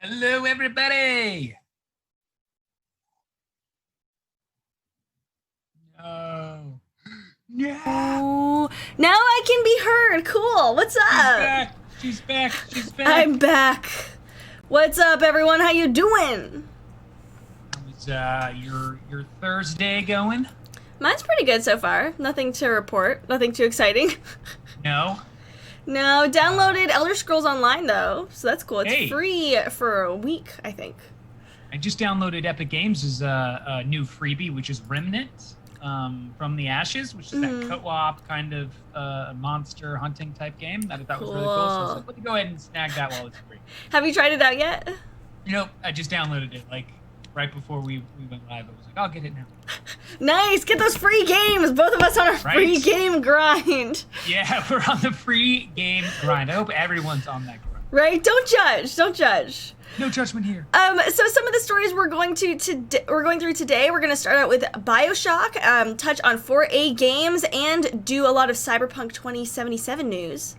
Hello, everybody. No. Yeah. Ooh, now I can be heard. Cool. What's up? She's back. She's back. I'm back. What's up, everyone? How you doing? How's your Thursday going? Mine's pretty good so far. Nothing to report. Nothing too exciting. No. No, downloaded Elder Scrolls Online though, so that's cool. It's Hey. free for a week, I think. I just downloaded Epic Games' a new freebie, which is Remnant from the Ashes, which is that co-op kind of monster hunting type game that I thought was really cool. So I was like, let me go ahead and snag that while it's free. Have you tried it out yet? Nope, I just downloaded it like right before we went live. I was like, I'll get it now. Nice, get those free games. Both of us on a free game grind. Yeah, we're on the free game grind. I hope everyone's on that grind. Right? Don't judge. Don't judge. No judgment here. So some of the stories we're going through today, we're going to start out with Bioshock, touch on 4A games, and do a lot of Cyberpunk 2077 news.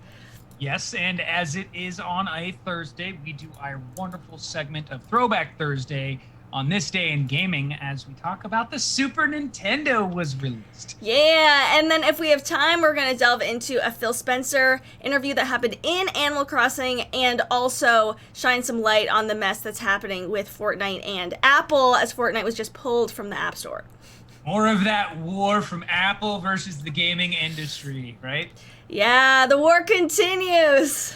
Yes, and as it is on a Thursday, we do our wonderful segment of Throwback Thursday on this day in gaming as we talk about the Super Nintendo was released. Yeah, and then if we have time, we're going to delve into a Phil Spencer interview that happened in Animal Crossing and also shine some light on the mess that's happening with Fortnite and Apple as Fortnite was just pulled from the App Store. More of that war from Apple versus the gaming industry, right? Yeah, the war continues.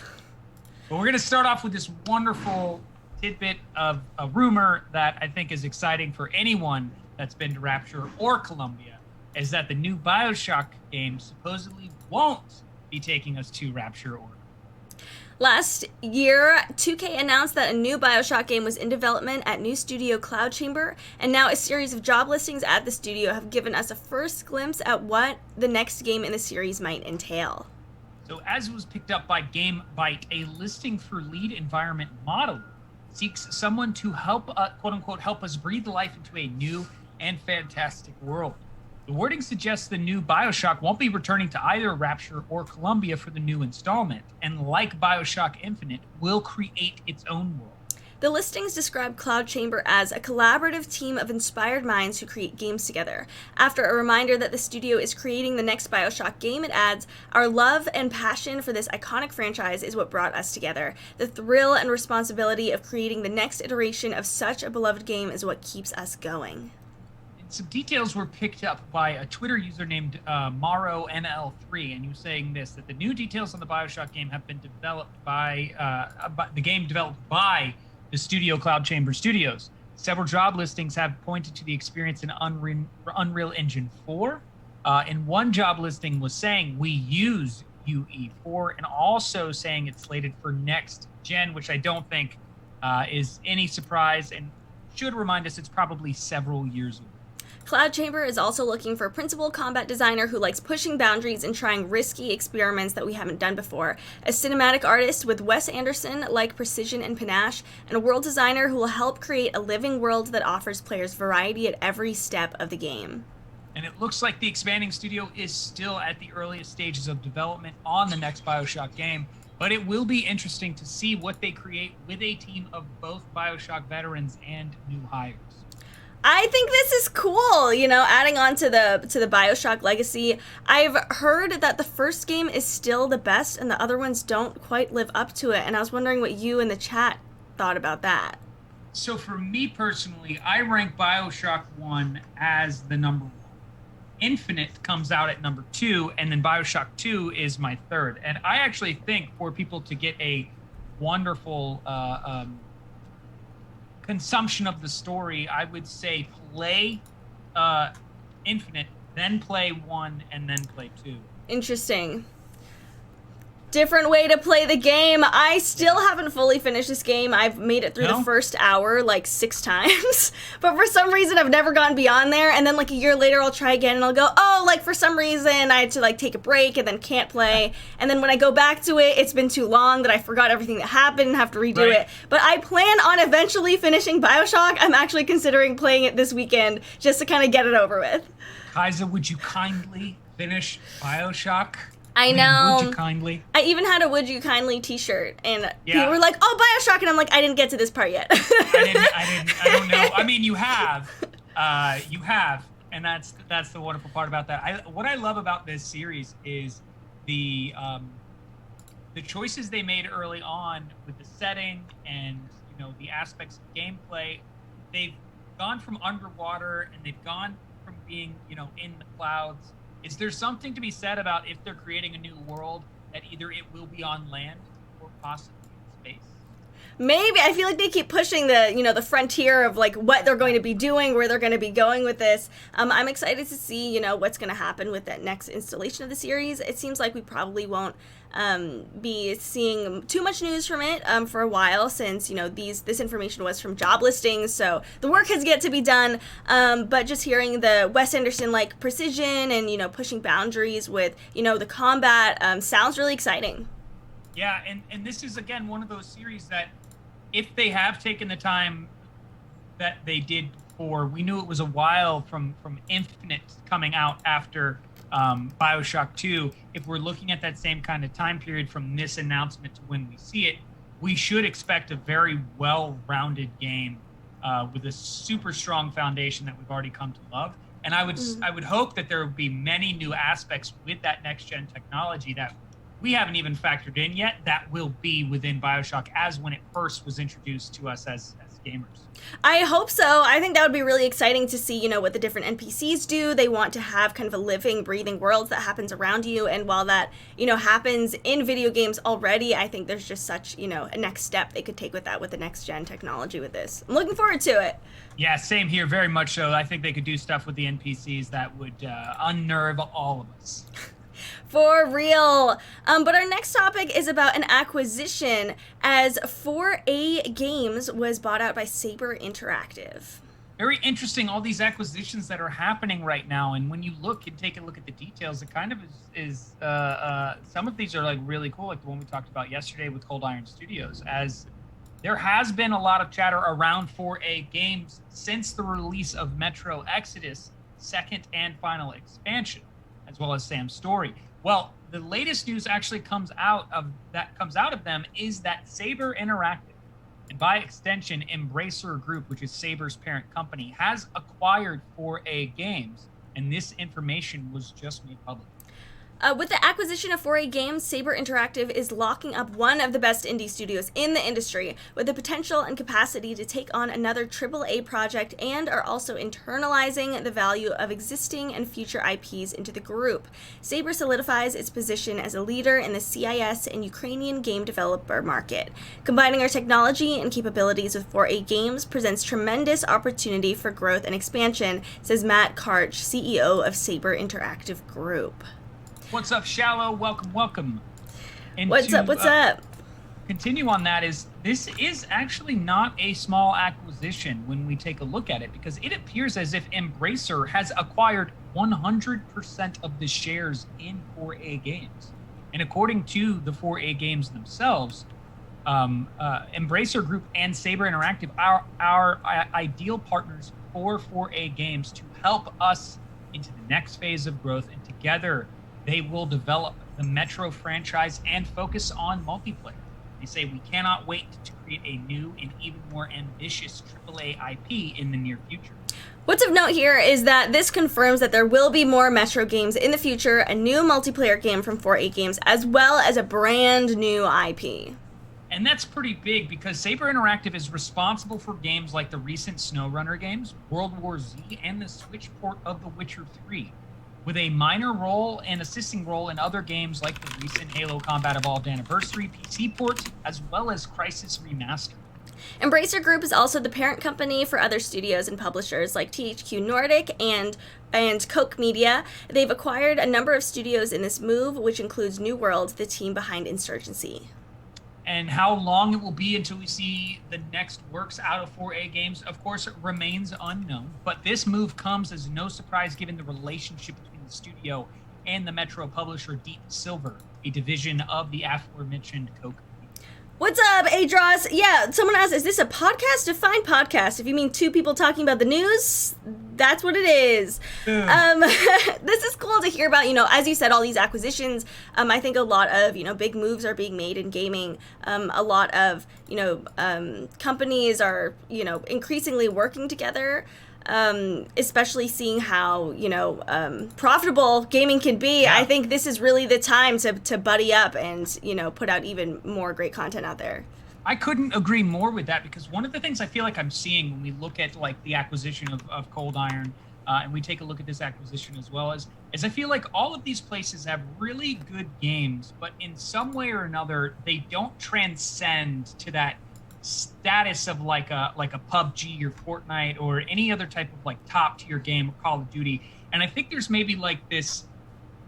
But we're going to start off with this wonderful tidbit of a rumor that I think is exciting for anyone that's been to Rapture or Columbia, is that the new Bioshock game supposedly won't be taking us to Rapture or. Last year, 2K announced that a new Bioshock game was in development at new studio Cloud Chamber, and now a series of job listings at the studio have given us a first glimpse at what the next game in the series might entail. So as was picked up by GameByte, a listing for lead environment modeler seeks someone to help, quote-unquote, help us breathe life into a new and fantastic world. The wording suggests the new Bioshock won't be returning to either Rapture or Columbia for the new installment, and like Bioshock Infinite, will create its own world. The listings describe Cloud Chamber as a collaborative team of inspired minds who create games together. After a reminder that the studio is creating the next Bioshock game, it adds, "Our love and passion for this iconic franchise is what brought us together. The thrill and responsibility of creating the next iteration of such a beloved game is what keeps us going." And some details were picked up by a Twitter user named MARRONE'S, and he was saying this, that the new details on the Bioshock game have been developed by the studio Cloud Chamber Studios. Several job listings have pointed to the experience in Unreal Engine 4. And one job listing was saying we use UE4 and also saying it's slated for next gen, which I don't think is any surprise and should remind us it's probably several years old. Cloud Chamber is also looking for a principal combat designer who likes pushing boundaries and trying risky experiments that we haven't done before, a cinematic artist with Wes Anderson-like precision and panache, and a world designer who will help create a living world that offers players variety at every step of the game. And it looks like the expanding studio is still at the earliest stages of development on the next Bioshock game, but it will be interesting to see what they create with a team of both Bioshock veterans and new hires. I think this is cool, you know, adding on to the Bioshock legacy. I've heard that the first game is still the best and the other ones don't quite live up to it, and I was wondering what you in the chat thought about that. So for me personally, I rank Bioshock 1 as the number 1. Infinite comes out at number 2, and then Bioshock 2 is my third. And I actually think for people to get a wonderful consumption of the story, I would say play Infinite, then play 1, and then play 2. Interesting. Different way to play the game. I still haven't fully finished this game. I've made it through the first hour like 6 times. But for some reason, I've never gone beyond there. And then like a year later, I'll try again and I'll go, oh, like for some reason, I had to like take a break and then can't play. And then when I go back to it, it's been too long that I forgot everything that happened and have to redo it. But I plan on eventually finishing Bioshock. I'm actually considering playing it this weekend just to kind of get it over with. Kaisa, would you kindly finish Bioshock? I mean, know. Would you kindly? I even had a "Would you kindly" T-shirt, and Yeah. people were like, "Oh, Bioshock," and I'm like, I didn't get to this part yet. I don't know. I mean, you have, and that's the wonderful part about that. What I love about this series is the choices they made early on with the setting and the aspects of gameplay. They've gone from underwater and they've gone from being in the clouds. Is there something to be said about if they're creating a new world that either it will be on land or possibly in space? Maybe. I feel like they keep pushing the the frontier of like what they're going to be doing, where they're going to be going with this. I'm excited to see what's going to happen with that next installation of the series. It seems like we probably won't be seeing too much news from it for a while, since this information was from job listings, so the work has yet to be done. But just hearing the Wes Anderson like precision and pushing boundaries with the combat sounds really exciting. Yeah, and this is again one of those series that, if they have taken the time that they did before, we knew it was a while from Infinite coming out after Bioshock 2. If we're looking at that same kind of time period from this announcement to when we see it, we should expect a very well-rounded game with a super strong foundation that we've already come to love. And I would hope that there would be many new aspects with that next-gen technology that we haven't even factored in yet that will be within Bioshock as when it first was introduced to us as gamers. I hope so. I think that would be really exciting to see, what the different NPCs do. They want to have kind of a living, breathing world that happens around you. And while that, happens in video games already, I think there's just such, a next step they could take with that, with the next gen technology with this. I'm looking forward to it. Yeah, same here. Very much so. I think they could do stuff with the NPCs that would unnerve all of us. For real. But our next topic is about an acquisition, as 4A Games was bought out by Saber Interactive. Very interesting, all these acquisitions that are happening right now. And when you take a look at the details, it kind of is some of these are like really cool, like the one we talked about yesterday with Cold Iron Studios, as there has been a lot of chatter around 4A Games since the release of Metro Exodus, second and final expansion, as well as Sam's story. Well, the latest news actually comes out of them is that Saber Interactive, and by extension Embracer Group, which is Saber's parent company, has acquired 4A Games, and this information was just made public. With the acquisition of 4A Games, Saber Interactive is locking up one of the best indie studios in the industry, with the potential and capacity to take on another AAA project, and are also internalizing the value of existing and future IPs into the group. Saber solidifies its position as a leader in the CIS and Ukrainian game developer market. Combining our technology and capabilities with 4A Games presents tremendous opportunity for growth and expansion, says Matt Karch, CEO of Saber Interactive Group. What's up, Shallow? Welcome. What's up? Continue on that. This is actually not a small acquisition when we take a look at it, because it appears as if Embracer has acquired 100% of the shares in 4A Games. And according to the 4A Games themselves, Embracer Group and Saber Interactive are our ideal partners for 4A Games to help us into the next phase of growth, and together they will develop the Metro franchise and focus on multiplayer. They say we cannot wait to create a new and even more ambitious AAA IP in the near future. What's of note here is that this confirms that there will be more Metro games in the future, a new multiplayer game from 4A Games, as well as a brand new IP. And that's pretty big, because Saber Interactive is responsible for games like the recent SnowRunner games, World War Z, and the Switch port of The Witcher 3. With a minor role and assisting role in other games like the recent Halo Combat Evolved Anniversary PC port, as well as Crysis Remastered. Embracer Group is also the parent company for other studios and publishers like THQ Nordic and Koch Media. They've acquired a number of studios in this move, which includes New World, the team behind Insurgency. And how long it will be until we see the next works out of 4A Games, of course, it remains unknown. But this move comes as no surprise given the relationship between the studio and the Metro publisher Deep Silver, a division of the aforementioned Koch. What's up, Adros? Yeah, someone asked, is this a podcast? Define podcast. If you mean two people talking about the news, that's what it is. This is cool to hear about, as you said, all these acquisitions. I think a lot of, big moves are being made in gaming. A lot of, companies are, increasingly working together. Especially seeing how, profitable gaming can be. Yeah. I think this is really the time to buddy up and, put out even more great content out there. I couldn't agree more with that, because one of the things I feel like I'm seeing when we look at like the acquisition of Cold Iron, and we take a look at this acquisition as well, is I feel like all of these places have really good games, but in some way or another, they don't transcend to that status of like a PUBG or Fortnite or any other type of like top tier game of Call of Duty. And I think there's maybe like this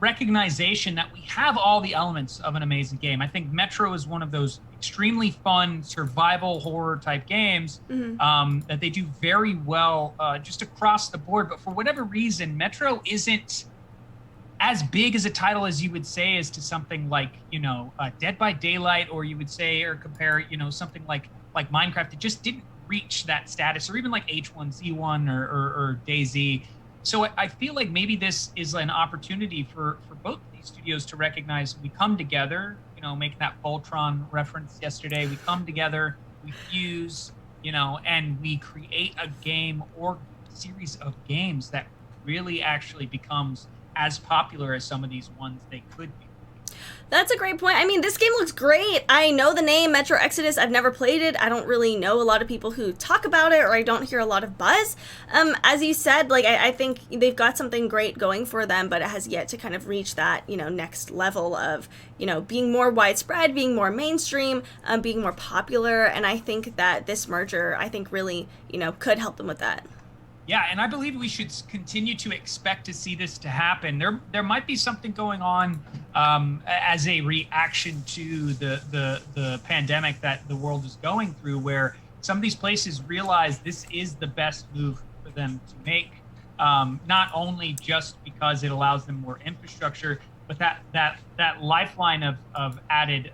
recognition that we have all the elements of an amazing game. I think Metro is one of those extremely fun survival horror type games that they do very well just across the board. But for whatever reason, Metro isn't as big as a title as you would say is to something like, Dead by Daylight, or you would say or compare, something like Minecraft. It just didn't reach that status, or even like H1Z1 or DayZ. So I feel like maybe this is an opportunity for both of these studios to recognize we come together, making that Voltron reference yesterday. We come together, we fuse, and we create a game or series of games that really actually becomes as popular as some of these ones they could be. That's a great point. I mean, this game looks great. I know the name Metro Exodus. I've never played it. I don't really know a lot of people who talk about it, or I don't hear a lot of buzz. As you said, like I think they've got something great going for them, but it has yet to kind of reach that, next level of, being more widespread, being more mainstream, being more popular. And I think that this merger, really, could help them with that. Yeah, and I believe we should continue to expect to see this to happen. There might be something going on as a reaction to the pandemic that the world is going through, where some of these places realize this is the best move for them to make, not only just because it allows them more infrastructure, but that lifeline of added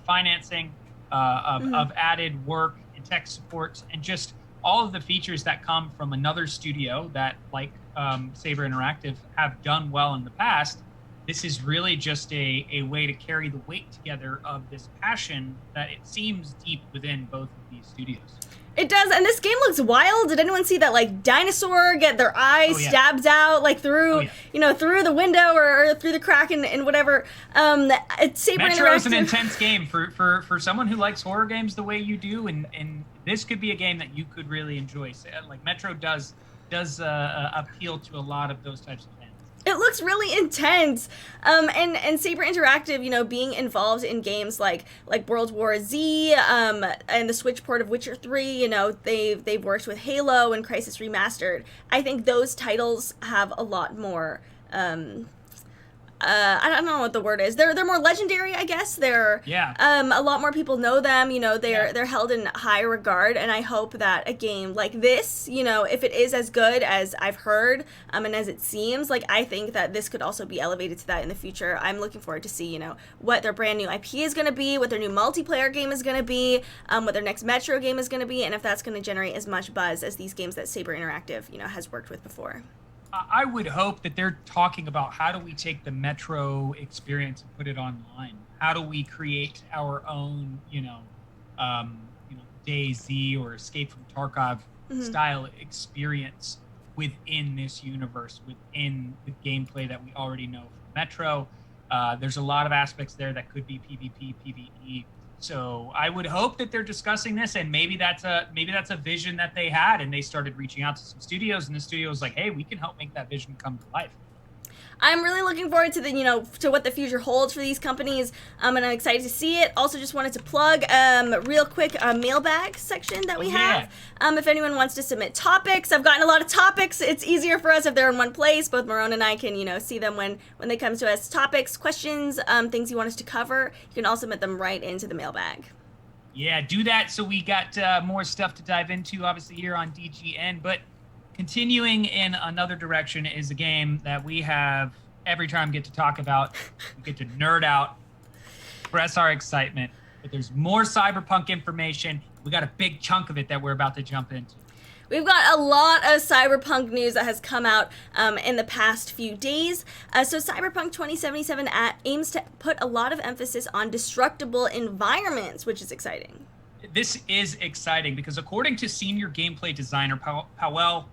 financing, of added work and tech support, and just all of the features that come from another studio that, like Saber Interactive, have done well in the past. This is really just a way to carry the weight together of this passion that it seems deep within both of these studios. It does, and this game looks wild. Did anyone see that dinosaur get their eye stabbed out through through the window or through the crack and whatever? Saber Metro Interactive is an intense game for someone who likes horror games the way you do, and this could be a game that you could really enjoy. Like Metro does appeal to a lot of those types of fans. It looks really intense, and Saber Interactive, being involved in games like World War Z, and the Switch port of Witcher 3. They've worked with Halo and Crisis Remastered. I think those titles have a lot more. I don't know what the word is. They're more legendary, I guess. They're a lot more people know them. They're held in high regard, and I hope that a game like this, if it is as good as I've heard, and as it seems, I think that this could also be elevated to that in the future. I'm looking forward to see, what their brand new IP is going to be, what their new multiplayer game is going to be, what their next Metro game is going to be, and if that's going to generate as much buzz as these games that Saber Interactive, has worked with before. I would hope that they're talking about how do we take the Metro experience and put it online? How do we create our own, DayZ or Escape from Tarkov style experience within this universe, within the gameplay that we already know from Metro. There's a lot of aspects there that could be PvP, PvE. So I would hope that they're discussing this, and maybe that's a vision that they had, and they started reaching out to some studios, and the studio was like, hey, we can help make that vision come to life. I'm really looking forward to to what the future holds for these companies, and I'm excited to see it. Also, just wanted to plug real quick a mailbag section that we have. If anyone wants to submit topics, I've gotten a lot of topics. It's easier for us if they're in one place. Both Marone and I can see them when they come to us. Topics, questions, things you want us to cover. You can all submit them right into the mailbag. Yeah, do that. So we got more stuff to dive into, obviously, here on DGN, but continuing in another direction is a game that we have every time get to talk about, we get to nerd out, express our excitement. but there's more Cyberpunk information. We got a big chunk of it that we're about to jump into. We've got a lot of Cyberpunk news that has come out in the past few days. So Cyberpunk 2077 aims to put a lot of emphasis on destructible environments, which is exciting. This is exciting because according to senior gameplay designer Powell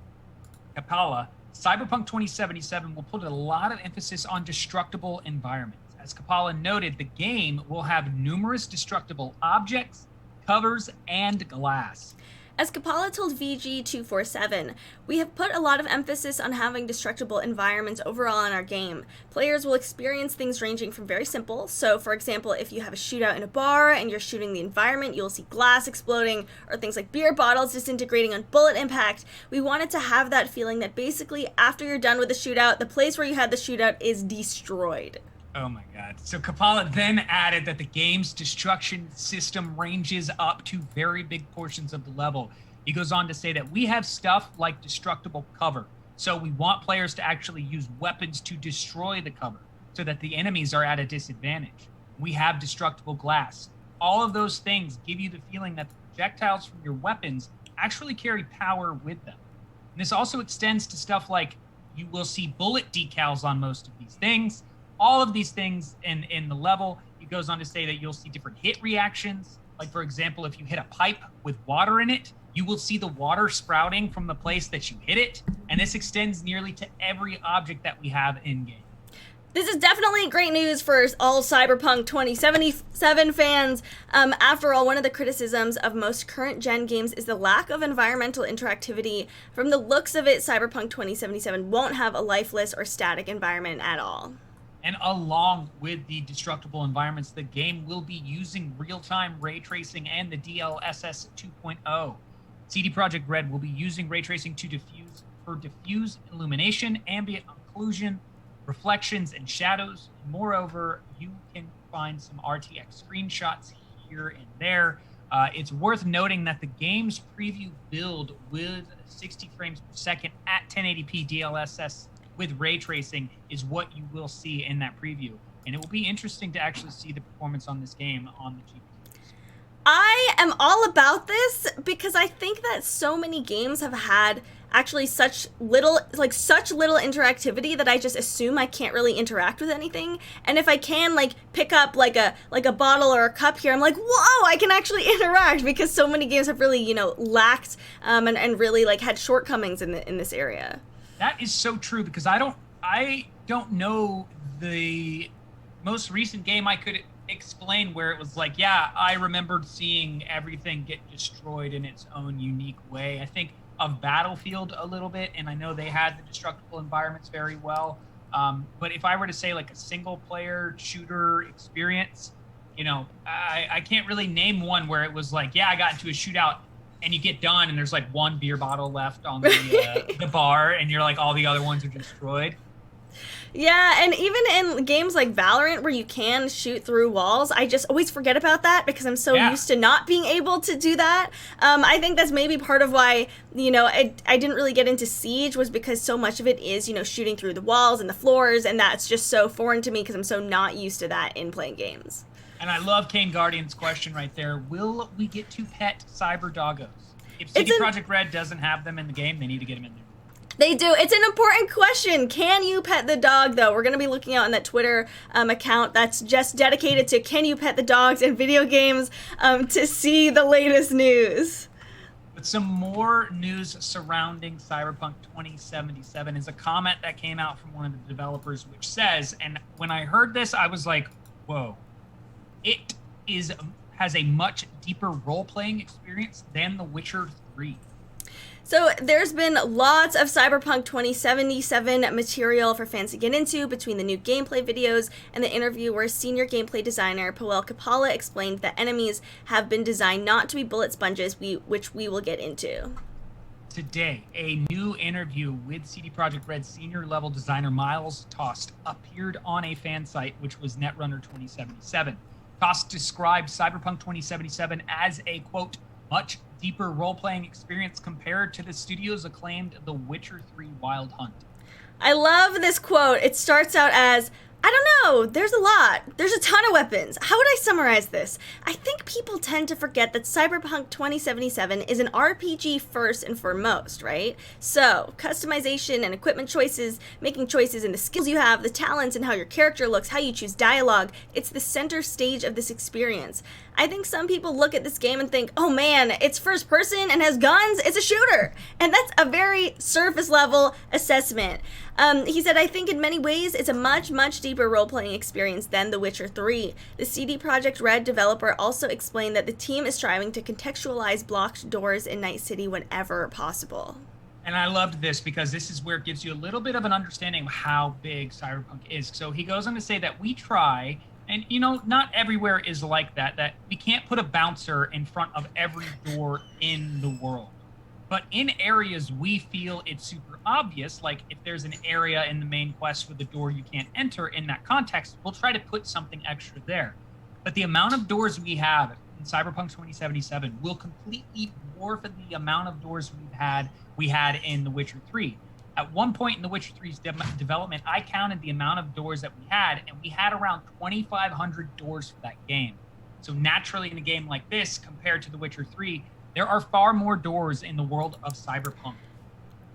Capella, Cyberpunk 2077 will put a lot of emphasis on destructible environments. As Capella noted, the game will have numerous destructible objects, covers, and glass. As Capella told VG247, we have put a lot of emphasis on having destructible environments overall in our game. Players will experience things ranging from very simple, so for example, if you have a shootout in a bar and you're shooting the environment, you'll see glass exploding, or things like beer bottles disintegrating on bullet impact. We wanted to have that feeling that basically after you're done with the shootout, the place where you had the shootout is destroyed. Oh my God. So Capella then added that the game's destruction system ranges up to very big portions of the level. He goes on to say that we have stuff like destructible cover. So we want players to actually use weapons to destroy the cover so that the enemies are at a disadvantage. We have destructible glass. All of those things give you the feeling that the projectiles from your weapons actually carry power with them. And this also extends to stuff like you will see bullet decals on most of these things. All of these things in the level. He goes on to say that you'll see different hit reactions. Like, for example, if you hit a pipe with water in it, you will see the water sprouting from the place that you hit it. And this extends nearly to every object that we have in-game. This is definitely great news for all Cyberpunk 2077 fans. After all, one of the criticisms of most current-gen games is the lack of environmental interactivity. From the looks of it, Cyberpunk 2077 won't have a lifeless or static environment at all. And along with the destructible environments, the game will be using real-time ray tracing and the DLSS 2.0. CD Projekt Red will be using ray tracing to diffuse illumination, ambient occlusion, reflections, and shadows. Moreover, you can find some RTX screenshots here and there. It's worth noting that the game's preview build with 60 frames per second at 1080p DLSS with ray tracing is what you will see in that preview. And it will be interesting to actually see the performance on this game on the GPUs. I am all about this because I think that so many games have had actually such little interactivity that I just assume I can't really interact with anything. And if I can pick up like a bottle or a cup here, I'm like, whoa, I can actually interact, because so many games have really, lacked and really had shortcomings in this area. That is so true, because I don't know the most recent game I could explain where it was like, yeah, I remembered seeing everything get destroyed in its own unique way. I think of Battlefield a little bit, and I know they had the destructible environments very well. But if I were to say a single player shooter experience, I can't really name one where it was like, yeah, I got into a shootout and you get done and there's one beer bottle left on the bar, and you're like, all the other ones are destroyed. Yeah, and even in games like Valorant where you can shoot through walls, I just always forget about that because I'm so used to not being able to do that. I think that's maybe part of why, I didn't really get into Siege, was because so much of it is, shooting through the walls and the floors, and that's just so foreign to me because I'm so not used to that in playing games. And I love Kane Guardian's question right there. Will we get to pet cyber doggos? If CD Projekt Red doesn't have them in the game, they need to get them in there. They do. It's an important question. Can you pet the dog, though? We're going to be looking out on that Twitter account that's just dedicated to can you pet the dogs in video games to see the latest news. But some more news surrounding Cyberpunk 2077 is a comment that came out from one of the developers, which says, and when I heard this, I was like, whoa, it has a much deeper role-playing experience than The Witcher 3. So there's been lots of Cyberpunk 2077 material for fans to get into between the new gameplay videos and the interview where senior gameplay designer Powell Capella explained that enemies have been designed not to be bullet sponges, which we will get into. Today, a new interview with CD Projekt Red senior level designer Miles Tost appeared on a fan site, which was Netrunner 2077. Tost described Cyberpunk 2077 as a, quote, much deeper role-playing experience compared to the studio's acclaimed The Witcher 3 Wild Hunt. I love this quote. It starts out as, I don't know. There's a lot. There's a ton of weapons. How would I summarize this? I think people tend to forget that Cyberpunk 2077 is an RPG first and foremost, right? So, customization and equipment choices, making choices in the skills you have, the talents and how your character looks, how you choose dialogue, it's the center stage of this experience. I think some people look at this game and think, oh man, it's first person and has guns, it's a shooter. And that's a very surface level assessment. He said, I think in many ways it's a much, much deeper role-playing experience than The Witcher 3. The CD Projekt Red developer also explained that the team is striving to contextualize blocked doors in Night City whenever possible. And I loved this because this is where it gives you a little bit of an understanding of how big Cyberpunk is. So he goes on to say that we try, and not everywhere is like that we can't put a bouncer in front of every door in the world. But in areas we feel it's super obvious, like if there's an area in the main quest with a door you can't enter in that context, we'll try to put something extra there. But the amount of doors we have in Cyberpunk 2077 will completely dwarf the amount of doors we had in The Witcher 3. At one point in The Witcher 3's development, I counted the amount of doors that we had, and we had around 2,500 doors for that game. So naturally, in a game like this, compared to The Witcher 3, there are far more doors in the world of Cyberpunk.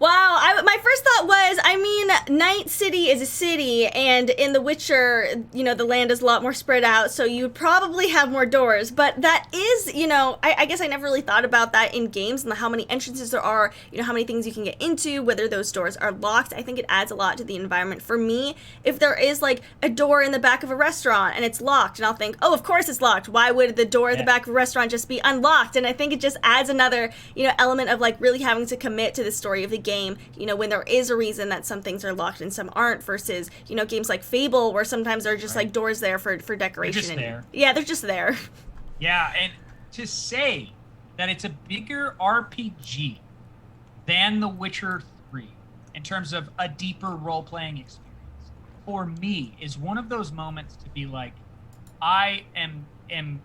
Wow, my first thought was, I mean, Night City is a city, and in The Witcher, the land is a lot more spread out, so you'd probably have more doors. But that is, I guess I never really thought about that in games and how many entrances there are, how many things you can get into, whether those doors are locked. I think it adds a lot to the environment. For me, if there is like a door in the back of a restaurant and it's locked, and I'll think, oh, of course it's locked. Why would the door at the back of a restaurant just be unlocked? And I think it just adds another, element of like really having to commit to the story of the game, when there is a reason that some things are locked and some aren't, versus, games like Fable where sometimes there are just like doors there for decoration. They're just there. Yeah, they're just there. Yeah, and to say that it's a bigger RPG than The Witcher 3 in terms of a deeper role-playing experience, for me, is one of those moments to be like, I am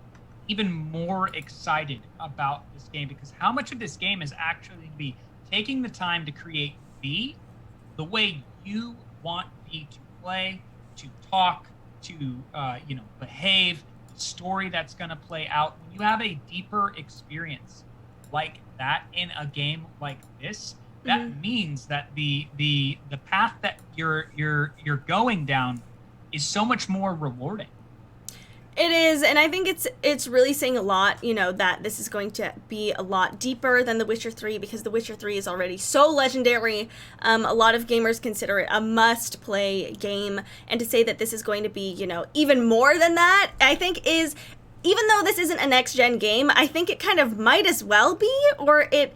even more excited about this game, because how much of this game is actually going to be taking the time to create V the way you want V to play, to talk, to behave, the story that's going to play out. When you have a deeper experience like that in a game like this, that means that the path that you're going down is so much more rewarding. It is, and I think it's really saying a lot, that this is going to be a lot deeper than The Witcher 3, because The Witcher 3 is already so legendary. A lot of gamers consider it a must-play game, and to say that this is going to be, even more than that, I think is, even though this isn't a next-gen game, I think it kind of might as well be, or it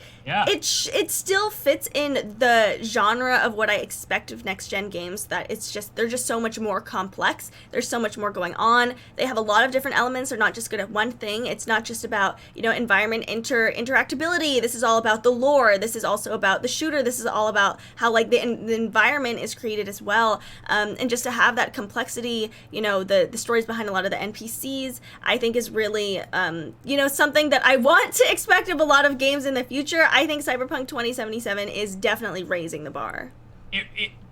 still fits in the genre of what I expect of next-gen games, that they're just so much more complex. There's so much more going on. They have a lot of different elements. They're not just good at one thing. It's not just about, environment interactability. This is all about the lore. This is also about the shooter. This is all about how, like, the environment is created as well. And just to have that complexity, the stories behind a lot of the NPCs, I think is really, something that I want to expect of a lot of games in the future. I think Cyberpunk 2077 is definitely raising the bar.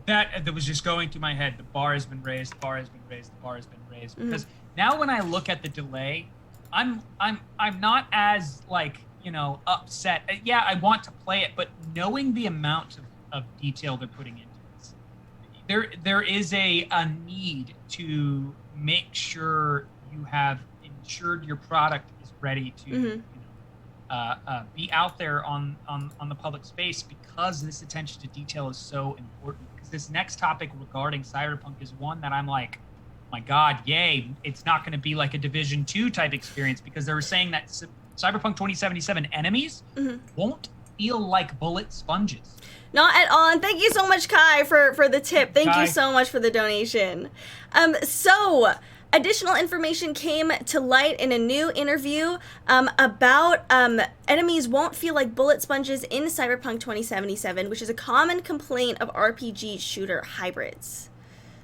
That was just going through my head. The bar has been raised. The bar has been raised. The bar has been raised. Because now when I look at the delay, I'm not as upset. Yeah, I want to play it, but knowing the amount of detail they're putting into this, there is a need to make sure you have ensured your product is ready to be out there on the public space, because this attention to detail is so important. Because this next topic regarding Cyberpunk is one that I'm like, my God, yay! It's not going to be like a Division 2 type experience, because they were saying that Cyberpunk 2077 enemies won't feel like bullet sponges. Not at all. And thank you so much, Kai, for the tip. Thank you so much for the donation. Additional information came to light in a new interview about enemies won't feel like bullet sponges in Cyberpunk 2077, which is a common complaint of RPG shooter hybrids.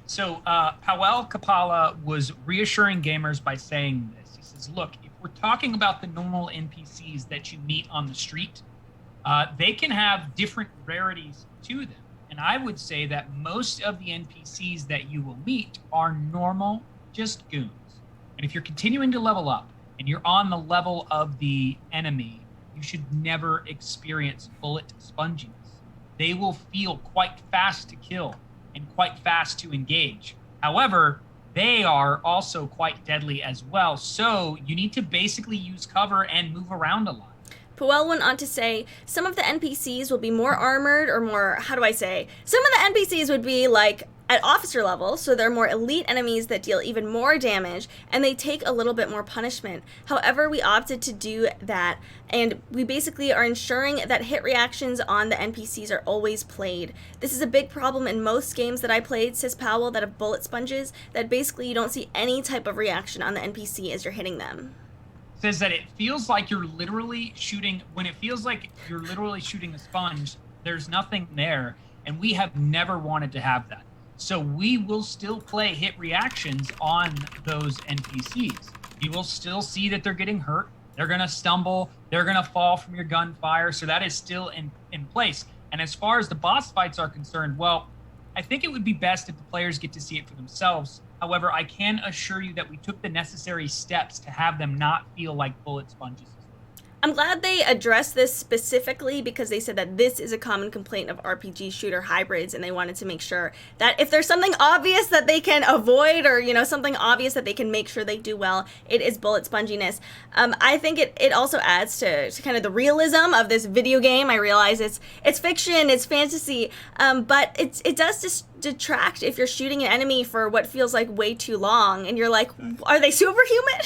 So Powell Kapala was reassuring gamers by saying this. He says, look, if we're talking about the normal NPCs that you meet on the street, they can have different rarities to them. And I would say that most of the NPCs that you will meet are normal, just goons. And if you're continuing to level up and you're on the level of the enemy, you should never experience bullet sponginess. They will feel quite fast to kill and quite fast to engage. However, they are also quite deadly as well. So you need to basically use cover and move around a lot. Puel went on to say, some of the NPCs will be more armored or more, some of the NPCs would be like at officer level, so they're more elite enemies that deal even more damage, and they take a little bit more punishment. However, we opted to do that, and we basically are ensuring that hit reactions on the NPCs are always played. This is a big problem in most games that I played, says Powell, that have bullet sponges, that basically you don't see any type of reaction on the NPC as you're hitting them. Says that it feels like you're literally shooting, when it feels like you're literally shooting a sponge, there's nothing there, and we have never wanted to have that. So we will still play hit reactions on those NPCs. You will still see that they're getting hurt, they're gonna stumble, they're gonna fall from your gunfire, so that is still in place. And as far as the boss fights are concerned, well, I think it would be best if the players get to see it for themselves. However, I can assure you that we took the necessary steps to have them not feel like bullet sponges. I'm glad they addressed this specifically because they said that this is a common complaint of RPG shooter hybrids, and they wanted to make sure that if there's something obvious that they can avoid, or, you know, something obvious that they can make sure they do well, it is bullet sponginess. I think it also adds to kind of the realism of this video game. I realize it's fiction, it's fantasy, but it does just detract if you're shooting an enemy for what feels like way too long, and you're like, are they superhuman?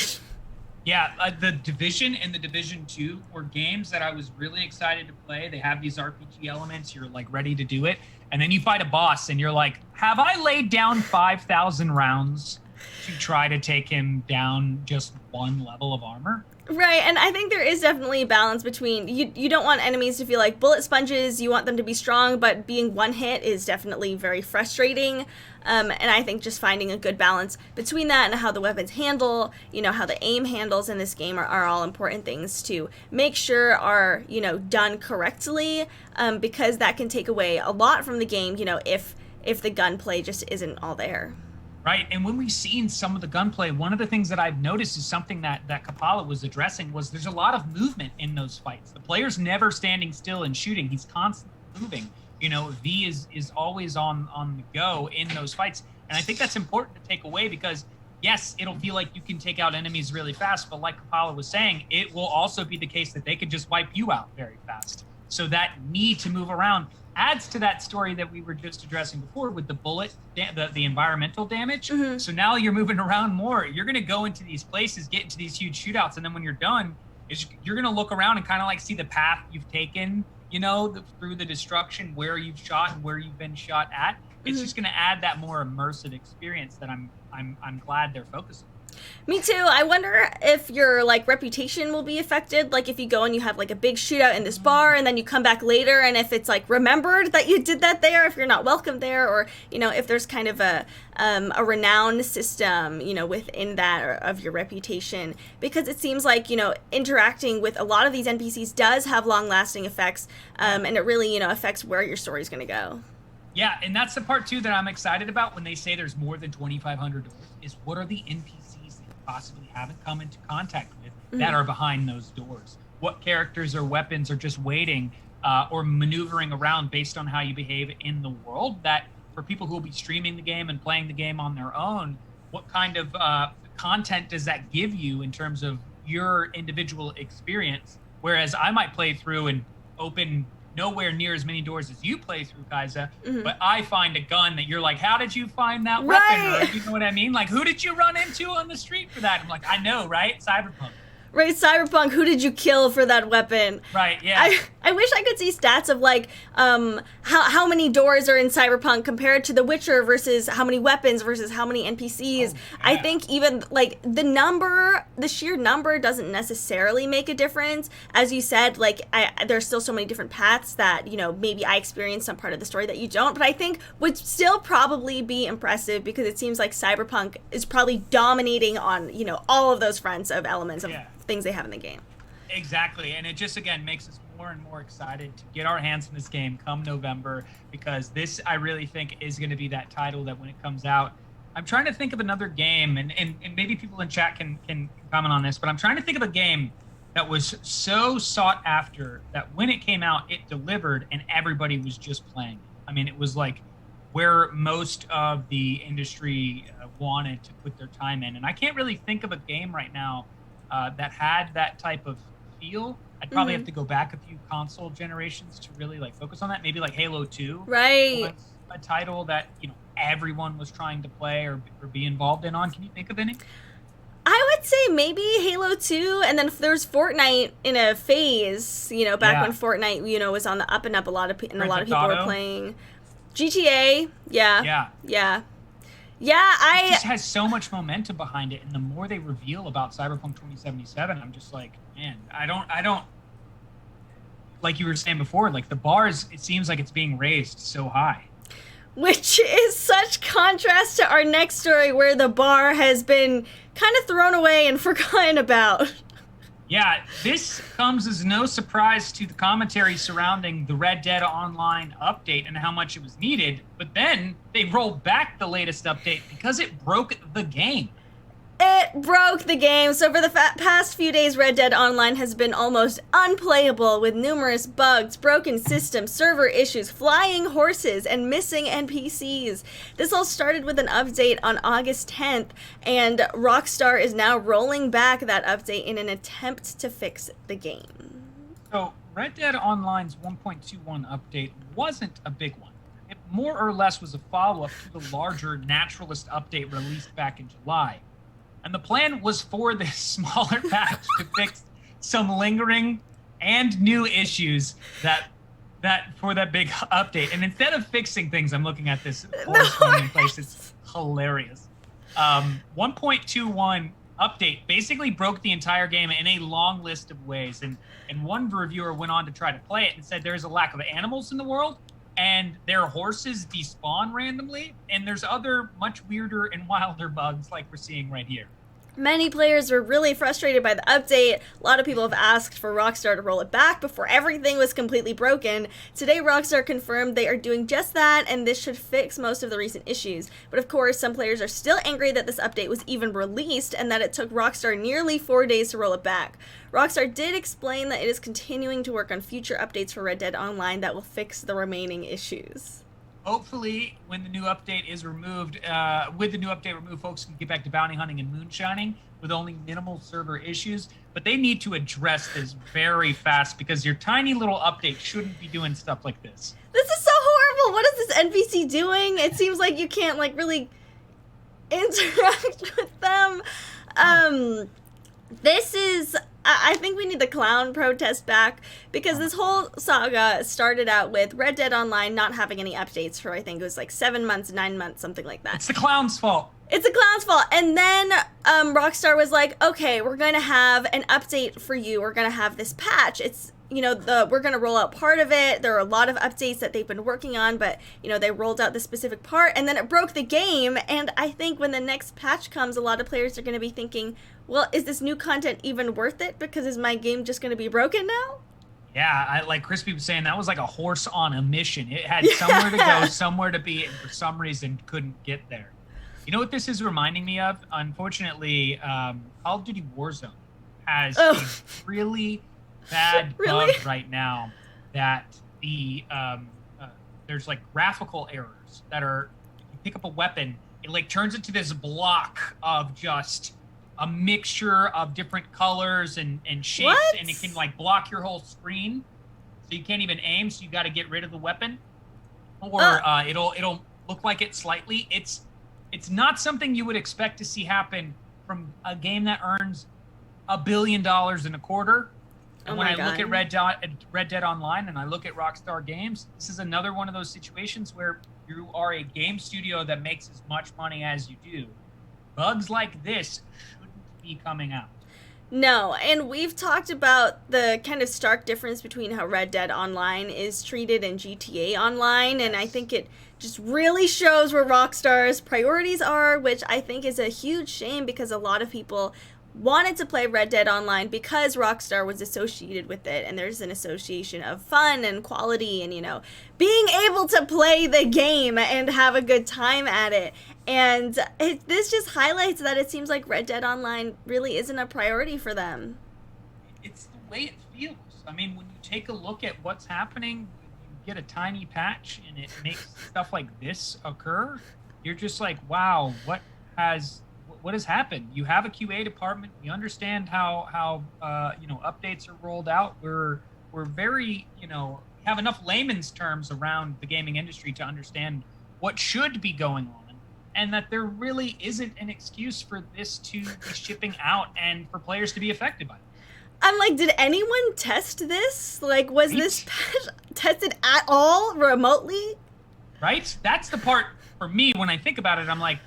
Yeah, the Division and the Division 2 were games that I was really excited to play. They have these RPG elements. You're like ready to do it. And then you fight a boss and you're like, have I laid down 5,000 rounds to try to take him down just one level of armor? Right, and I think there is definitely a balance between, you don't want enemies to feel like bullet sponges, you want them to be strong, but being one hit is definitely very frustrating. And I think just finding a good balance between that and how the weapons handle, you know, how the aim handles in this game are all important things to make sure are, you know, done correctly, because that can take away a lot from the game, you know, if the gunplay just isn't all there. Right, and when we've seen some of the gunplay, one of the things that I've noticed is something that Kapala was addressing was there's a lot of movement in those fights. The player's never standing still and shooting. He's constantly moving. You know, V is always on the go in those fights. And I think that's important to take away because, yes, it'll feel like you can take out enemies really fast, but like Kapala was saying, it will also be the case that they could just wipe you out very fast. So that need to move around adds to that story that we were just addressing before with the bullet, the environmental damage. Mm-hmm. So now you're moving around more. You're going to go into these places, get into these huge shootouts, and then when you're done, you're going to look around and kind of like see the path you've taken, you know, through the destruction, where you've shot and where you've been shot at. It's just going to add that more immersive experience that I'm glad they're focusing on. Me too. I wonder if your like reputation will be affected. Like if you go and you have like a big shootout in this bar and then you come back later, and if it's like remembered that you did that there, if you're not welcome there, or you know if there's kind of a renown system, you know, within that or of your reputation, because it seems like, you know, interacting with a lot of these NPCs does have long-lasting effects, and it really, you know, affects where your story's going to go. Yeah, and that's the part too that I'm excited about when they say there's more than 2,500 doors. Is what are the NPCs possibly haven't come into contact with that are behind those doors? What characters or weapons are just waiting or maneuvering around based on how you behave in the world, that for people who will be streaming the game and playing the game on their own, what kind of content does that give you in terms of your individual experience? Whereas I might play through and open nowhere near as many doors as you play through, Kaisa, but I find a gun that you're like, how did you find that weapon? Or, you know what I mean? Like, who did you run into on the street for that? I'm like, I know, right? Cyberpunk. Right, Cyberpunk, who did you kill for that weapon? Right, yeah. I wish I could see stats of like how many doors are in Cyberpunk compared to The Witcher versus how many weapons versus how many NPCs. Oh, yeah. I think even like the sheer number doesn't necessarily make a difference. As you said, like there's still so many different paths that, you know, maybe I experienced some part of the story that you don't, but I think would still probably be impressive because it seems like Cyberpunk is probably dominating on, you know, all of those fronts of elements of things they have in the game. Exactly, and it just again makes us more and more excited to get our hands on this game come November, because this, I really think, is going to be that title that when it comes out, I'm trying to think of another game, and maybe people in chat can comment on this, but I'm trying to think of a game that was so sought after that when it came out, it delivered and everybody was just playing it. I mean, it was like where most of the industry wanted to put their time in. And I can't really think of a game right now that had that type of feel. I'd probably have to go back a few console generations to really like focus on that. Maybe like Halo 2. Right. Was a title that, you know, everyone was trying to play or be involved in on. Can you think of any? I would say maybe Halo 2, and then there's Fortnite in a phase, you know, back when Fortnite, you know, was on the up and up. A lot of people were playing. GTA, yeah. It just has so much momentum behind it, and the more they reveal about Cyberpunk 2077, I'm just like, man, I don't. Like you were saying before, like the bar is, it seems like it's being raised so high. Which is such contrast to our next story, where the bar has been kind of thrown away and forgotten about. Yeah, this comes as no surprise to the commentary surrounding the Red Dead Online update and how much it was needed, but then they rolled back the latest update because it broke the game. It broke the game. So for the past few days, Red Dead Online has been almost unplayable with numerous bugs, broken systems, server issues, flying horses, and missing NPCs. This all started with an update on August 10th, and Rockstar is now rolling back that update in an attempt to fix the game. So Red Dead Online's 1.21 update wasn't a big one. It more or less was a follow-up to the larger Naturalist update released back in July. And the plan was for this smaller patch to fix some lingering and new issues that for that big update. And instead of fixing things, I'm looking at this corresponding place. It's hilarious. 1.21 update basically broke the entire game in a long list of ways. And one reviewer went on to try to play it and said there's a lack of animals in the world, and their horses despawn randomly, and there's other much weirder and wilder bugs like we're seeing right here. Many players were really frustrated by the update. A lot of people have asked for Rockstar to roll it back before everything was completely broken. Today, Rockstar confirmed they are doing just that, and this should fix most of the recent issues. But of course, some players are still angry that this update was even released and that it took Rockstar nearly 4 days to roll it back. Rockstar did explain that it is continuing to work on future updates for Red Dead Online that will fix the remaining issues. Hopefully, when the new update is removed, folks can get back to bounty hunting and moonshining with only minimal server issues. But they need to address this very fast, because your tiny little update shouldn't be doing stuff like this. This is so horrible. What is this NPC doing? It seems like you can't like really interact with them. This is... I think we need the clown protest back, because this whole saga started out with Red Dead Online not having any updates for, I think it was like 7 months, 9 months, something like that. It's the clown's fault. It's the clown's fault. And then Rockstar was like, okay, we're going to have an update for you. We're going to have this patch. It's, you know, we're going to roll out part of it. There are a lot of updates that they've been working on, but, you know, they rolled out the specific part, and then it broke the game. And I think when the next patch comes, a lot of players are going to be thinking, well, is this new content even worth it? Because is my game just going to be broken now? Yeah, like Crispy was saying, that was like a horse on a mission. It had somewhere to go, somewhere to be, and for some reason couldn't get there. You know what this is reminding me of? Unfortunately, Call of Duty Warzone has a really bad bug right now that there's like graphical errors that are, you pick up a weapon, it like turns into this block of just a mixture of different colors and shapes, and it can like block your whole screen, so you can't even aim, so you got to get rid of the weapon, or it'll look like it slightly. It's not something you would expect to see happen from a game that earns $1 billion in a quarter. And when I look at Red Dead Online and I look at Rockstar Games, this is another one of those situations where you are a game studio that makes as much money as you do. Bugs like this shouldn't be coming out. No, and we've talked about the kind of stark difference between how Red Dead Online is treated and GTA Online, and I think it just really shows where Rockstar's priorities are, which I think is a huge shame, because a lot of people wanted to play Red Dead Online because Rockstar was associated with it, and there's an association of fun and quality and, you know, being able to play the game and have a good time at it. And this just highlights that it seems like Red Dead Online really isn't a priority for them. It's the way it feels. I mean, when you take a look at what's happening, you get a tiny patch and it makes stuff like this occur. You're just like, wow, what has happened? You have a QA department. We understand how updates are rolled out. We're very, have enough layman's terms around the gaming industry to understand what should be going on, and that there really isn't an excuse for this to be shipping out and for players to be affected by it. I'm like, did anyone test this? Like, was this tested at all remotely? Right? That's the part for me when I think about it. I'm like,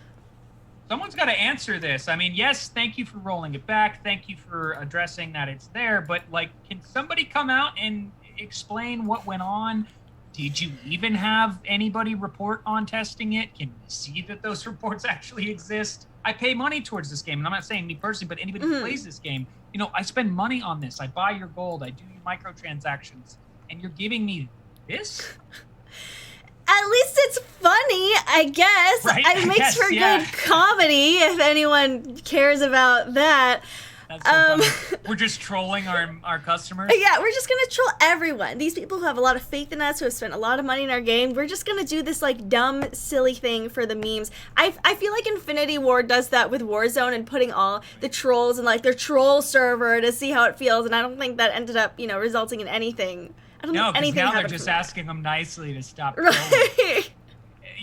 someone's got to answer this. I mean, yes, thank you for rolling it back. Thank you for addressing that it's there. But, like, can somebody come out and explain what went on? Did you even have anybody report on testing it? Can we see that those reports actually exist? I pay money towards this game, and I'm not saying me personally, but anybody who plays this game, I spend money on this. I buy your gold. I do your microtransactions, and you're giving me this? At least it's funny, I guess. Right? It makes for good comedy, if anyone cares about that. That's so funny. We're just trolling our customers? Yeah, we're just going to troll everyone. These people who have a lot of faith in us, who have spent a lot of money in our game, we're just going to do this, like, dumb, silly thing for the memes. I feel like Infinity Ward does that with Warzone and putting all the trolls in, like, their troll server to see how it feels, and I don't think that ended up, resulting in anything. I don't think anything now they're just asking them nicely to stop trolling. Right.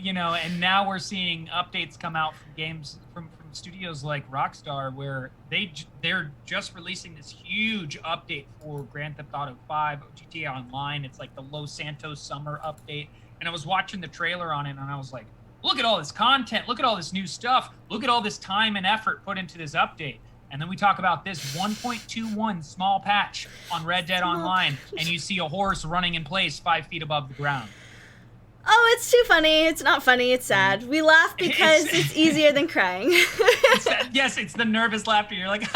And now we're seeing updates come out from games from studios like Rockstar, where they're just releasing this huge update for Grand Theft Auto 5, GTA Online. It's like the Los Santos summer update. And I was watching the trailer on it, and I was like, look at all this content. Look at all this new stuff. Look at all this time and effort put into this update. And then we talk about this 1.21 small patch on Red Dead Online, and you see a horse running in place 5 feet above the ground. Oh, it's too funny. It's not funny. It's sad. We laugh because it's easier than crying. Yes, it's the nervous laughter. You're like,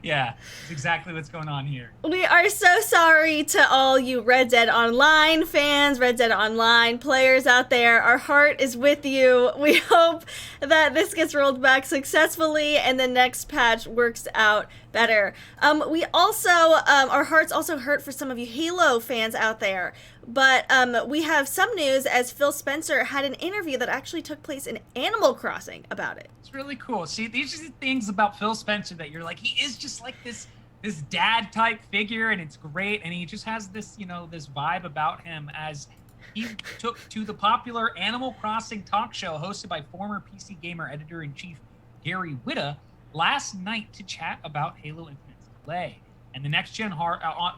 yeah, it's exactly what's going on here. We are so sorry to all you Red Dead Online fans, Red Dead Online players out there. Our heart is with you. We hope that this gets rolled back successfully and the next patch works out better. We also, our hearts also hurt for some of you Halo fans out there. But we have some news, as Phil Spencer had an interview that actually took place in Animal Crossing about it. It's really cool. See, these are the things about Phil Spencer that you're like, he is just like this dad type figure, and it's great. And he just has this, this vibe about him, as he took to the popular Animal Crossing talk show hosted by former PC Gamer editor-in-chief Gary Whitta last night to chat about Halo Infinite's delay and the next-gen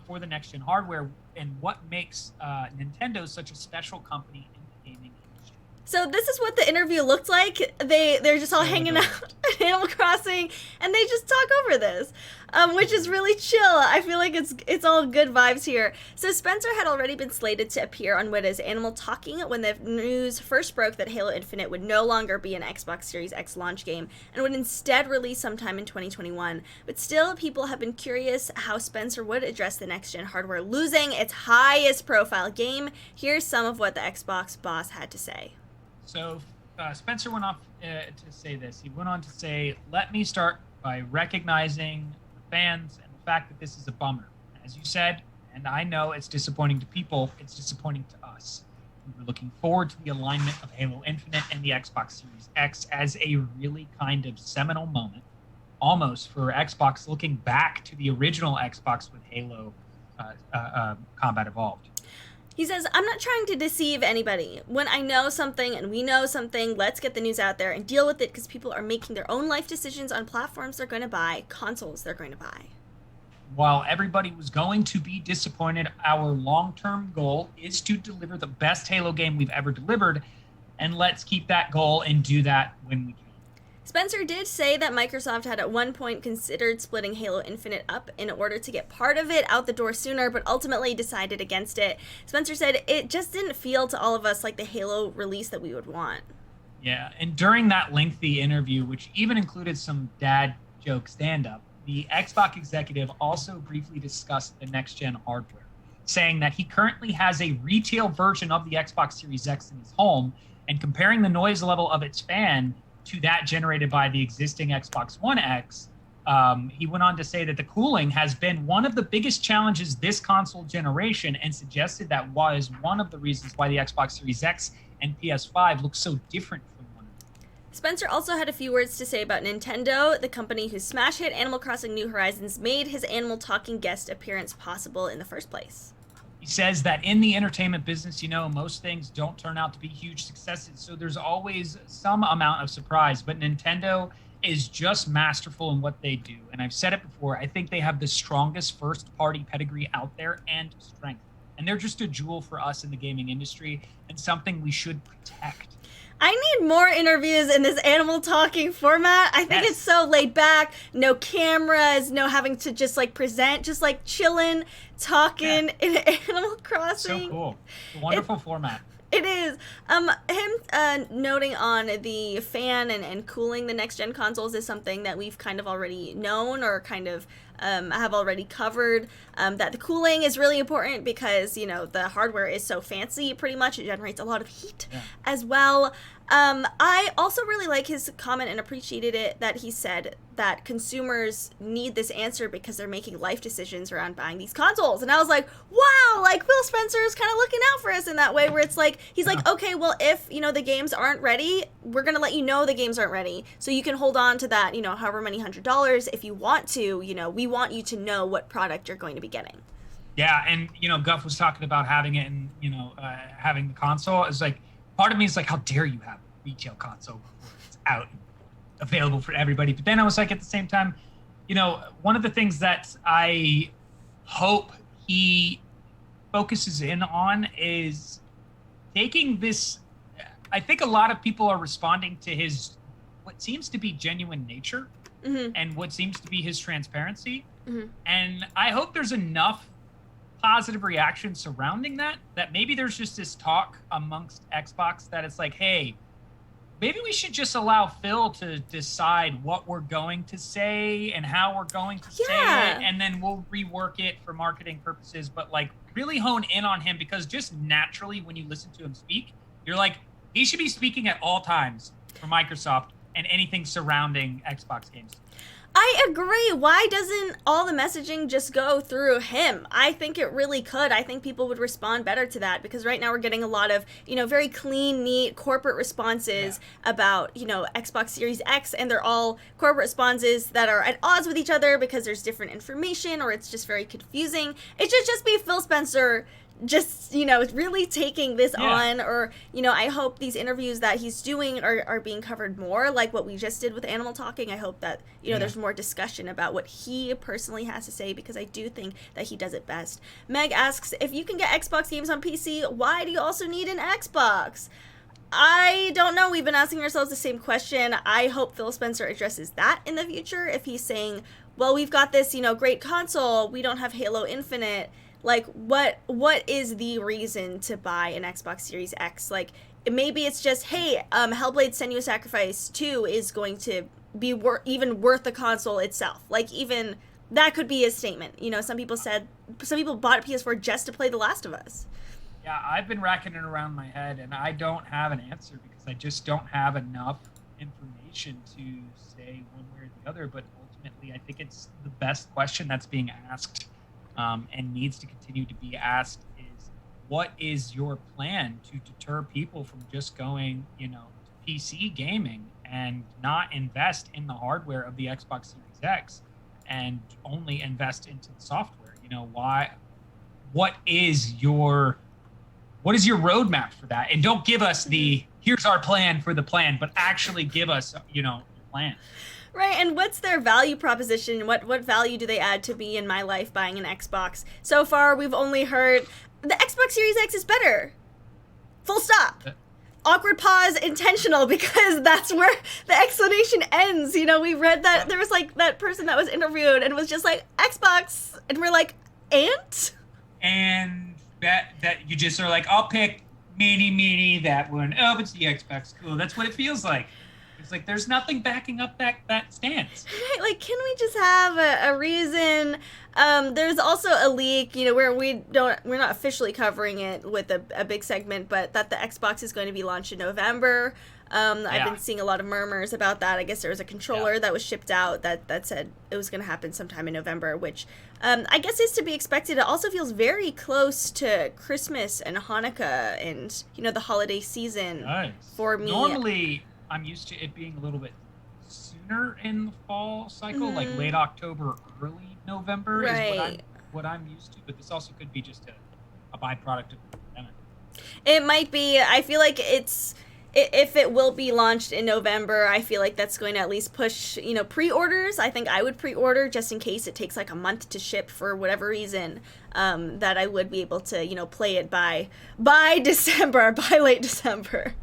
for the next-gen hardware, and what makes Nintendo such a special company in the gaming industry. So this is what the interview looked like. They're just all hanging out at Animal Crossing, and they just talk over this, which is really chill. I feel like it's all good vibes here. So Spencer had already been slated to appear on Whitta's Animal Talking when the news first broke that Halo Infinite would no longer be an Xbox Series X launch game and would instead release sometime in 2021. But still, people have been curious how Spencer would address the next-gen hardware losing its highest profile game. Here's some of what the Xbox boss had to say. So Spencer went off to say this. He went on to say, let me start by recognizing the fans and the fact that this is a bummer. As you said, and I know it's disappointing to people, it's disappointing to us. We were looking forward to the alignment of Halo Infinite and the Xbox Series X as a really kind of seminal moment, almost for Xbox, looking back to the original Xbox with Halo Combat Evolved. He says, I'm not trying to deceive anybody. When I know something and we know something, let's get the news out there and deal with it, because people are making their own life decisions on platforms they're going to buy, consoles they're going to buy. While everybody was going to be disappointed, our long-term goal is to deliver the best Halo game we've ever delivered, and let's keep that goal and do that when we can. Spencer did say that Microsoft had at one point considered splitting Halo Infinite up in order to get part of it out the door sooner, but ultimately decided against it. Spencer said it just didn't feel to all of us like the Halo release that we would want. Yeah, and during that lengthy interview, which even included some dad joke stand-up, the Xbox executive also briefly discussed the next-gen hardware, saying that he currently has a retail version of the Xbox Series X in his home, and comparing the noise level of its fan to that generated by the existing Xbox One X, he went on to say that the cooling has been one of the biggest challenges this console generation, and suggested that was one of the reasons why the Xbox Series X and PS5 look so different from one another. Spencer also had a few words to say about Nintendo, the company whose smash hit Animal Crossing New Horizons made his animal talking guest appearance possible in the first place. He says that in the entertainment business, most things don't turn out to be huge successes, so there's always some amount of surprise, but Nintendo is just masterful in what they do. And I've said it before, I think they have the strongest first-party pedigree out there and strength. And they're just a jewel for us in the gaming industry and something we should protect. I need more interviews in this animal talking format. I think it's so laid back, no cameras, no having to just present, just chilling, talking in Animal Crossing. So cool. It's a wonderful format. It is. Him noting on the fan and cooling the next-gen consoles is something that we've kind of already known, or kind of have already covered, that the cooling is really important because, the hardware is so fancy, pretty much. It generates a lot of heat as well. I also really like his comment and appreciated it that he said that consumers need this answer because they're making life decisions around buying these consoles. And I was like, wow, Phil Spencer is kind of looking out for us in that way, where it's he's like, okay, well, if, the games aren't ready, we're going to let you know the games aren't ready. So you can hold on to that, however many $100 if you want to, we want you to know what product you're going to be getting. Yeah, and, Guff was talking about having it and, having the console. It's part of me is how dare you have a retail console before it's out and available for everybody? But then I was at the same time, one of the things that I hope he focuses in on is taking this. I think a lot of people are responding to his, what seems to be genuine nature, and what seems to be his transparency. And I hope there's enough positive reaction surrounding that maybe there's just this talk amongst Xbox that it's hey, maybe we should just allow Phil to decide what we're going to say and how we're going to say it, and then we'll rework it for marketing purposes, but really hone in on him, because just naturally when you listen to him speak, you're he should be speaking at all times for Microsoft and anything surrounding Xbox games. I agree. Why doesn't all the messaging just go through him? I think it really could. I think people would respond better to that, because right now we're getting a lot of, very clean, neat corporate responses about, Xbox Series X, and they're all corporate responses that are at odds with each other because there's different information, or it's just very confusing. It should just be Phil Spencer just, really taking this on, or, I hope these interviews that he's doing are being covered more, like what we just did with Animal Talking. I hope that, there's more discussion about what he personally has to say, because I do think that he does it best. Meg asks, if you can get Xbox games on PC, why do you also need an Xbox? I don't know. We've been asking ourselves the same question. I hope Phil Spencer addresses that in the future. If he's saying, well, we've got this, great console, we don't have Halo Infinite, what is the reason to buy an Xbox Series X? Maybe it's just, hey, Hellblade: Senua's Sacrifice 2 is going to be even worth the console itself. Even that could be a statement. Some people bought a PS4 just to play The Last of Us. Yeah, I've been racking it around my head, and I don't have an answer, because I just don't have enough information to say one way or the other. But ultimately, I think it's the best question that's being asked, and needs to continue to be asked, is what is your plan to deter people from just going, to PC gaming and not invest in the hardware of the Xbox Series X and only invest into the software? What is your roadmap for that? And don't give us here's our plan for the plan, but actually give us, the plan. Right, and what's their value proposition? What value do they add to me in my life buying an Xbox? So far, we've only heard the Xbox Series X is better. Full stop. Awkward pause, intentional, because that's where the explanation ends. We read that there was that person that was interviewed and was just Xbox, and we're and that you just are I'll pick meanie, that one. Oh, it's the Xbox. Cool. That's what it feels like. It's like there's nothing backing up that stance. Right, like, can we just have a reason? There's also a leak, where we're not officially covering it with a big segment, but that the Xbox is going to be launched in November. I've been seeing a lot of murmurs about that. I guess there was a controller that was shipped out that said it was going to happen sometime in November, which I guess is to be expected. It also feels very close to Christmas and Hanukkah and, the holiday season for me. Normally, I'm used to it being a little bit sooner in the fall cycle, like late October, early November is what I'm used to. But this also could be just a byproduct of the pandemic. It might be. I feel like if it will be launched in November, I feel like that's going to at least push, pre-orders. I think I would pre-order just in case it takes like a month to ship for whatever reason, that I would be able to, play it by December, by late December.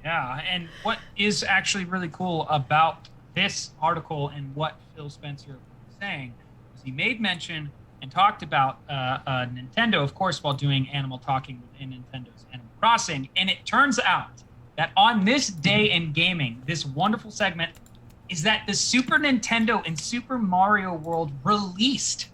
Yeah, and what is actually really cool about this article and what Phil Spencer was saying is he made mention and talked about Nintendo, of course, while doing Animal Talking within Nintendo's Animal Crossing. And it turns out that on this day in gaming, this wonderful segment is that the Super Nintendo and Super Mario World released.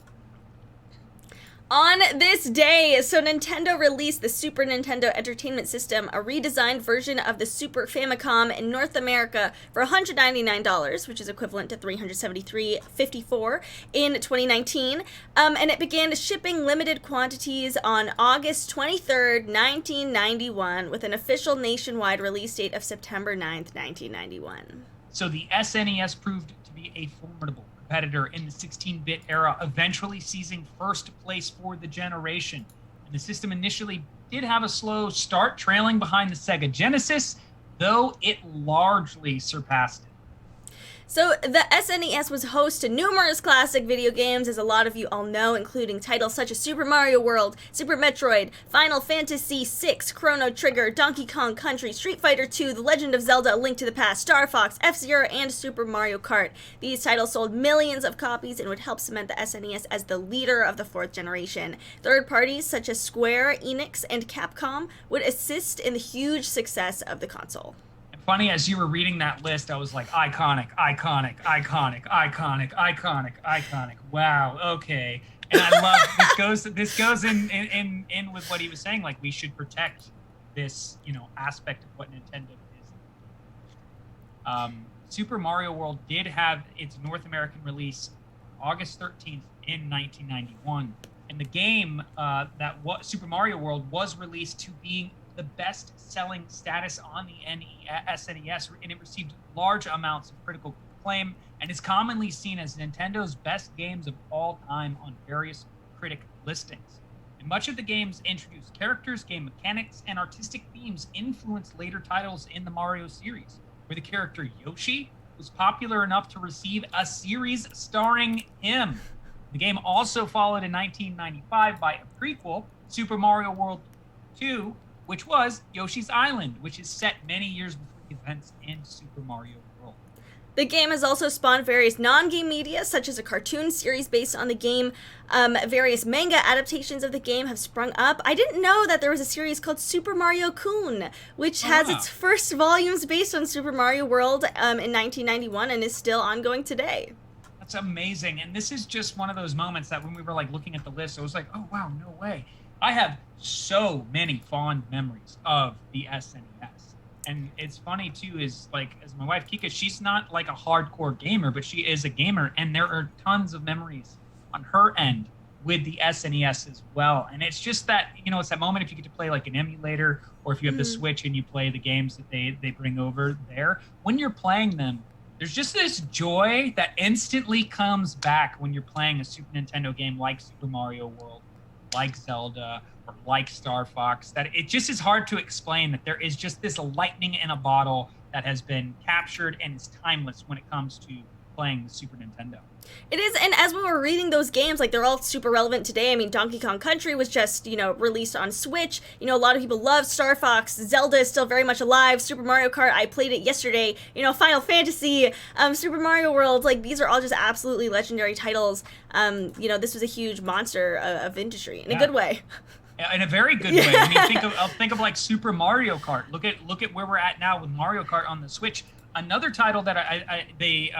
On this day, so Nintendo released the Super Nintendo Entertainment System, a redesigned version of the Super Famicom in North America for $199, which is equivalent to $373.54 in 2019. And it began shipping limited quantities on August 23rd, 1991, with an official nationwide release date of September 9th, 1991. So the SNES proved to be a formidable competitor in the 16-bit era, eventually seizing first place for the generation. And the system initially did have a slow start, trailing behind the Sega Genesis, though it largely surpassed it. So the SNES was host to numerous classic video games, as a lot of you all know, including titles such as Super Mario World, Super Metroid, Final Fantasy VI, Chrono Trigger, Donkey Kong Country, Street Fighter II, The Legend of Zelda: A Link to the Past, Star Fox, F-Zero, and Super Mario Kart. These titles sold millions of copies and would help cement the SNES as the leader of the fourth generation. Third parties such as Square, Enix, and Capcom would assist in the huge success of the console. Funny, as you were reading that list, I was like, iconic. Wow, okay. And I love this goes in with what he was saying. Like, we should protect this, aspect of what Nintendo is. Super Mario World did have its North American release August 13th in 1991, and the game Super Mario World was released to being the best-selling status on the SNES, and it received large amounts of critical acclaim and is commonly seen as Nintendo's best games of all time on various critic listings. And much of the game's introduced characters, game mechanics, and artistic themes influenced later titles in the Mario series, where the character Yoshi was popular enough to receive a series starring him. The game also followed in 1995 by a prequel, Super Mario World 2, which was Yoshi's Island, which is set many years before the events in Super Mario World. The game has also spawned various non-game media, such as a cartoon series based on the game. Various manga adaptations of the game have sprung up. I didn't know that there was a series called Super Mario Kun, which has its first volumes based on Super Mario World in 1991 and is still ongoing today. That's amazing. And this is just one of those moments that when we were looking at the list, I was like, oh, wow, no way. I have so many fond memories of the SNES. And it's funny, too, is as my wife Kika, she's not a hardcore gamer, but she is a gamer. And there are tons of memories on her end with the SNES as well. And it's just that, it's that moment if you get to play an emulator, or if you have the Switch and you play the games that they bring over there. When you're playing them, there's just this joy that instantly comes back when you're playing a Super Nintendo game like Super Mario World, like Zelda, or like Star Fox, that it just is hard to explain, that there is just this lightning in a bottle that has been captured and is timeless when it comes to playing the Super Nintendo. It is, and as we were reading those games, they're all super relevant today. I mean, Donkey Kong Country was just, released on Switch. A lot of people love Star Fox. Zelda is still very much alive. Super Mario Kart, I played it yesterday. Final Fantasy, Super Mario World, these are all just absolutely legendary titles. This was a huge monster of industry in a good way. In a very good way. I mean, think of like Super Mario Kart. Look at where we're at now with Mario Kart on the Switch. Another title that they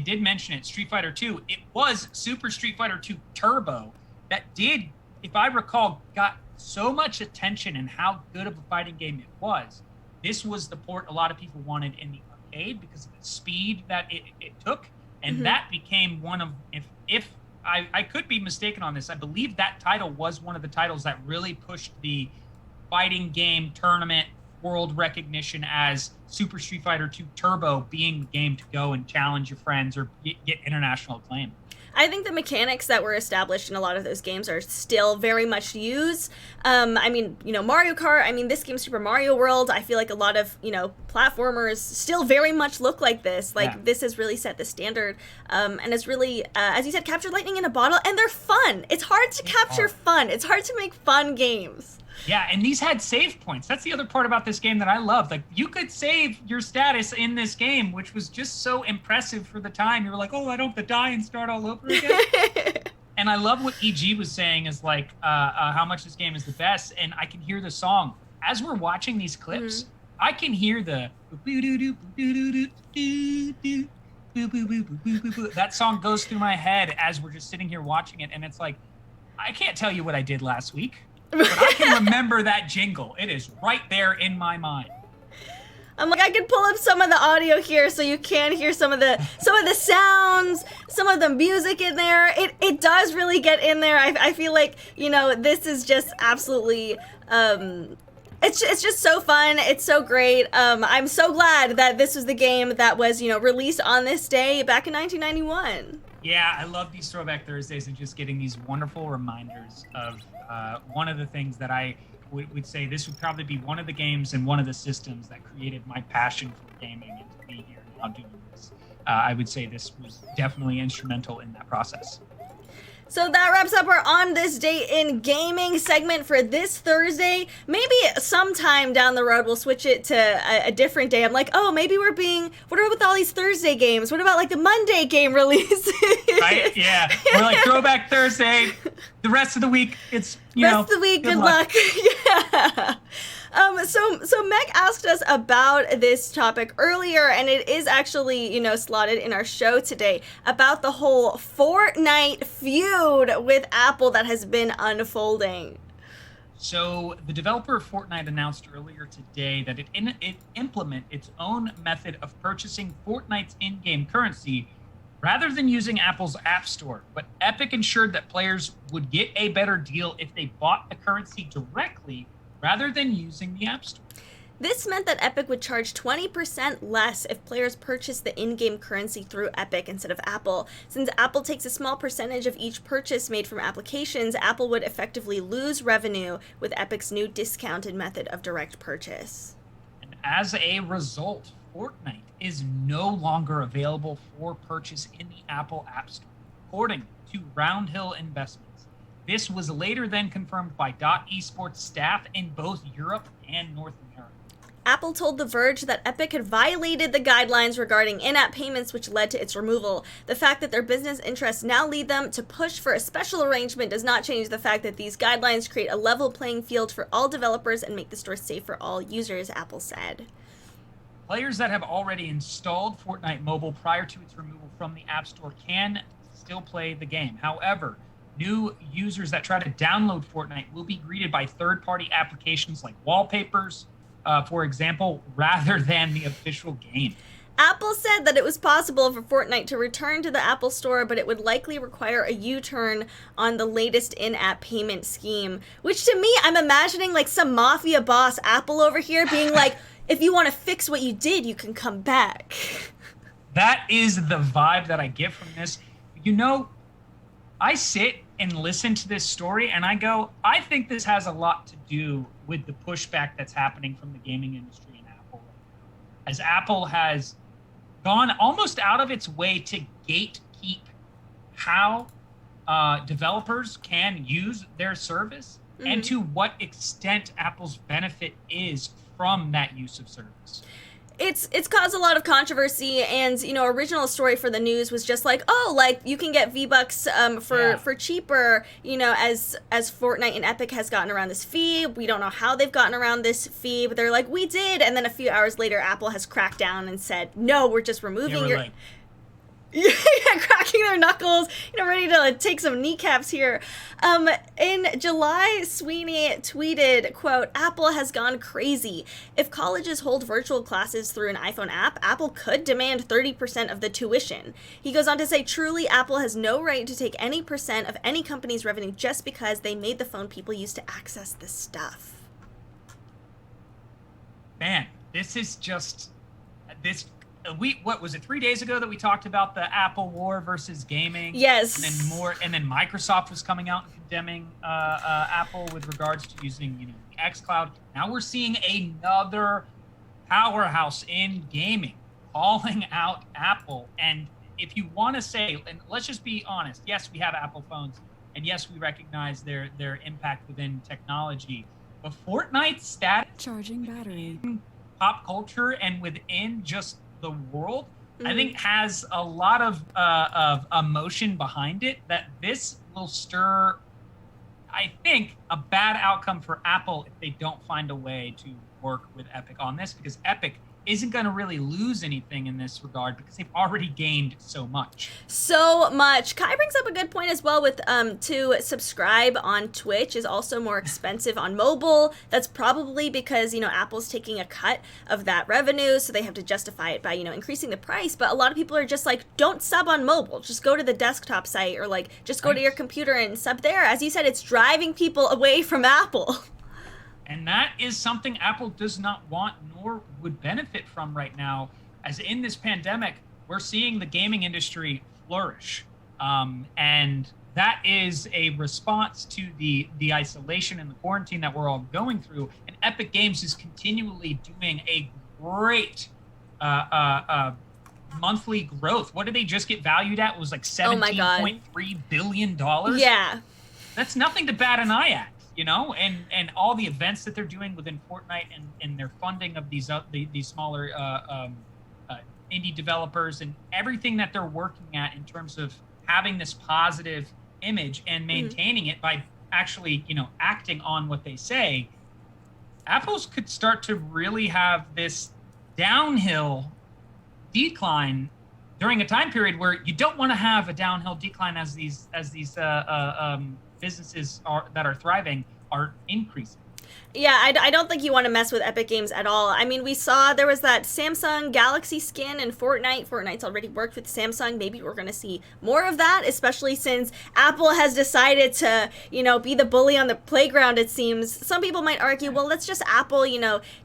did mention it, Street Fighter 2. It was Super Street Fighter 2 Turbo that did, if I recall, got so much attention and how good of a fighting game it was. This was the port a lot of people wanted in the arcade because of the speed that it took, and that became one of, if I could be mistaken on this, I believe that title was one of the titles that really pushed the fighting game tournament world recognition as Super Street Fighter 2 Turbo being the game to go and challenge your friends or get international acclaim. I think the mechanics that were established in a lot of those games are still very much used. I mean, Mario Kart, I mean, this game, Super Mario World, I feel like a lot of, platformers still very much look like this. Like, this has really set the standard, and it's really, as you said, captured lightning in a bottle, and they're fun. It's hard to capture fun. It's hard to make fun games. Yeah, and these had save points. That's the other part about this game that I love. Like, you could save your status in this game, which was just so impressive for the time. You were like, oh, I don't have to die and start all over again. And I love what EG was saying is like how much this game is the best. And I can hear the song. As we're watching these clips, I can hear the that song goes through my head as we're just sitting here watching it. And it's like, I can't tell you what I did last week. But I can remember that jingle. It is right there in my mind. I'm like, I could pull up some of the audio here so you can hear some of the sounds, some of the music in there. It does really get in there. I feel like, this is just absolutely, it's just so fun. It's so great. I'm so glad that this was the game that was, released on this day back in 1991. Yeah, I love these Throwback Thursdays and just getting these wonderful reminders of one of the things that I would say this would probably be one of the games and one of the systems that created my passion for gaming and to be here now doing this. I would say this was definitely instrumental in that process. So that wraps up our On This Day in Gaming segment for this Thursday. Maybe sometime down the road we'll switch it to a different day. I'm like, oh, maybe what are with all these Thursday games? What about like the Monday game release? Right? Yeah. We're like Throwback Thursday. The rest of the week, it's, rest of the week, good luck. Yeah. So Meg asked us about this topic earlier, and it is actually, slotted in our show today about the whole Fortnite feud with Apple that has been unfolding. So the developer of Fortnite announced earlier today that it implement its own method of purchasing Fortnite's in-game currency rather than using Apple's App Store. But Epic ensured that players would get a better deal if they bought the currency directly rather than using the App Store. This meant that Epic would charge 20% less if players purchased the in-game currency through Epic instead of Apple. Since Apple takes a small percentage of each purchase made from applications, Apple would effectively lose revenue with Epic's new discounted method of direct purchase. And as a result, Fortnite is no longer available for purchase in the Apple App Store, according to Roundhill Investments. This was later then confirmed by Esports staff in both Europe and North America. Apple told The Verge that Epic had violated the guidelines regarding in-app payments, which led to its removal. The fact that their business interests now lead them to push for a special arrangement does not change the fact that these guidelines create a level playing field for all developers and make the store safe for all users, Apple said. Players that have already installed Fortnite Mobile prior to its removal from the App Store can still play the game. However, new users that try to download Fortnite will be greeted by third-party applications like wallpapers, for example, rather than the official game. Apple said that it was possible for Fortnite to return to the Apple Store, but it would likely require a U-turn on the latest in-app payment scheme, which to me, I'm imagining like some mafia boss Apple over here being like, if you want to fix what you did, you can come back. That is the vibe that I get from this. I sit and listen to this story and I go, I think this has a lot to do with the pushback that's happening from the gaming industry and Apple. As Apple has gone almost out of its way to gatekeep how developers can use their service and to what extent Apple's benefit is from that use of service. It's caused a lot of controversy, and original story for the news was just like, oh, like you can get V-Bucks for cheaper, as Fortnite and Epic has gotten around this fee. We don't know how they've gotten around this fee, but they're like, we did, and then a few hours later Apple has cracked down and said, no, we're just removing your yeah, cracking their knuckles, ready to take some kneecaps here. In July, Sweeney tweeted, quote, Apple has gone crazy. If colleges hold virtual classes through an iPhone app, Apple could demand 30% of the tuition. He goes on to say, truly, Apple has no right to take any percent of any company's revenue just because they made the phone people use to access this stuff. Man, this is just this. What was it, 3 days ago that we talked about the Apple war versus gaming? Yes. And then Microsoft was coming out and condemning Apple with regards to using xCloud. Now we're seeing another powerhouse in gaming calling out Apple. And if you want to say, and let's just be honest, yes, we have Apple phones, and yes, we recognize their impact within technology, but Fortnite's status charging battery in pop culture and within just the world, I think has a lot of emotion behind it, that this will stir, I think, a bad outcome for Apple if they don't find a way to work with Epic on this, because Epic isn't going to really lose anything in this regard because they've already gained so much. So much. Kai brings up a good point as well with to subscribe on Twitch is also more expensive on mobile. That's probably because, Apple's taking a cut of that revenue, so they have to justify it by, increasing the price. But a lot of people are just like, don't sub on mobile. Just go to the desktop site, or like just go to your computer and sub there. As you said, it's driving people away from Apple. And that is something Apple does not want nor would benefit from right now, as in this pandemic, we're seeing the gaming industry flourish. And that is a response to the isolation and the quarantine that we're all going through. And Epic Games is continually doing a great monthly growth. What did they just get valued at? It was like $17.3 billion. Yeah. That's nothing to bat an eye at. And all the events that they're doing within Fortnite and their funding of these smaller indie developers and everything that they're working at in terms of having this positive image and maintaining it by actually, acting on what they say, Apple's could start to really have this downhill decline during a time period where you don't want to have a downhill decline as these businesses that are thriving are increasing. Yeah, I don't think you want to mess with Epic Games at all. I mean, we saw there was that Samsung Galaxy skin in Fortnite. Fortnite's already worked with Samsung. Maybe we're going to see more of that, especially since Apple has decided to, be the bully on the playground, it seems. Some people might argue, well, that's just Apple,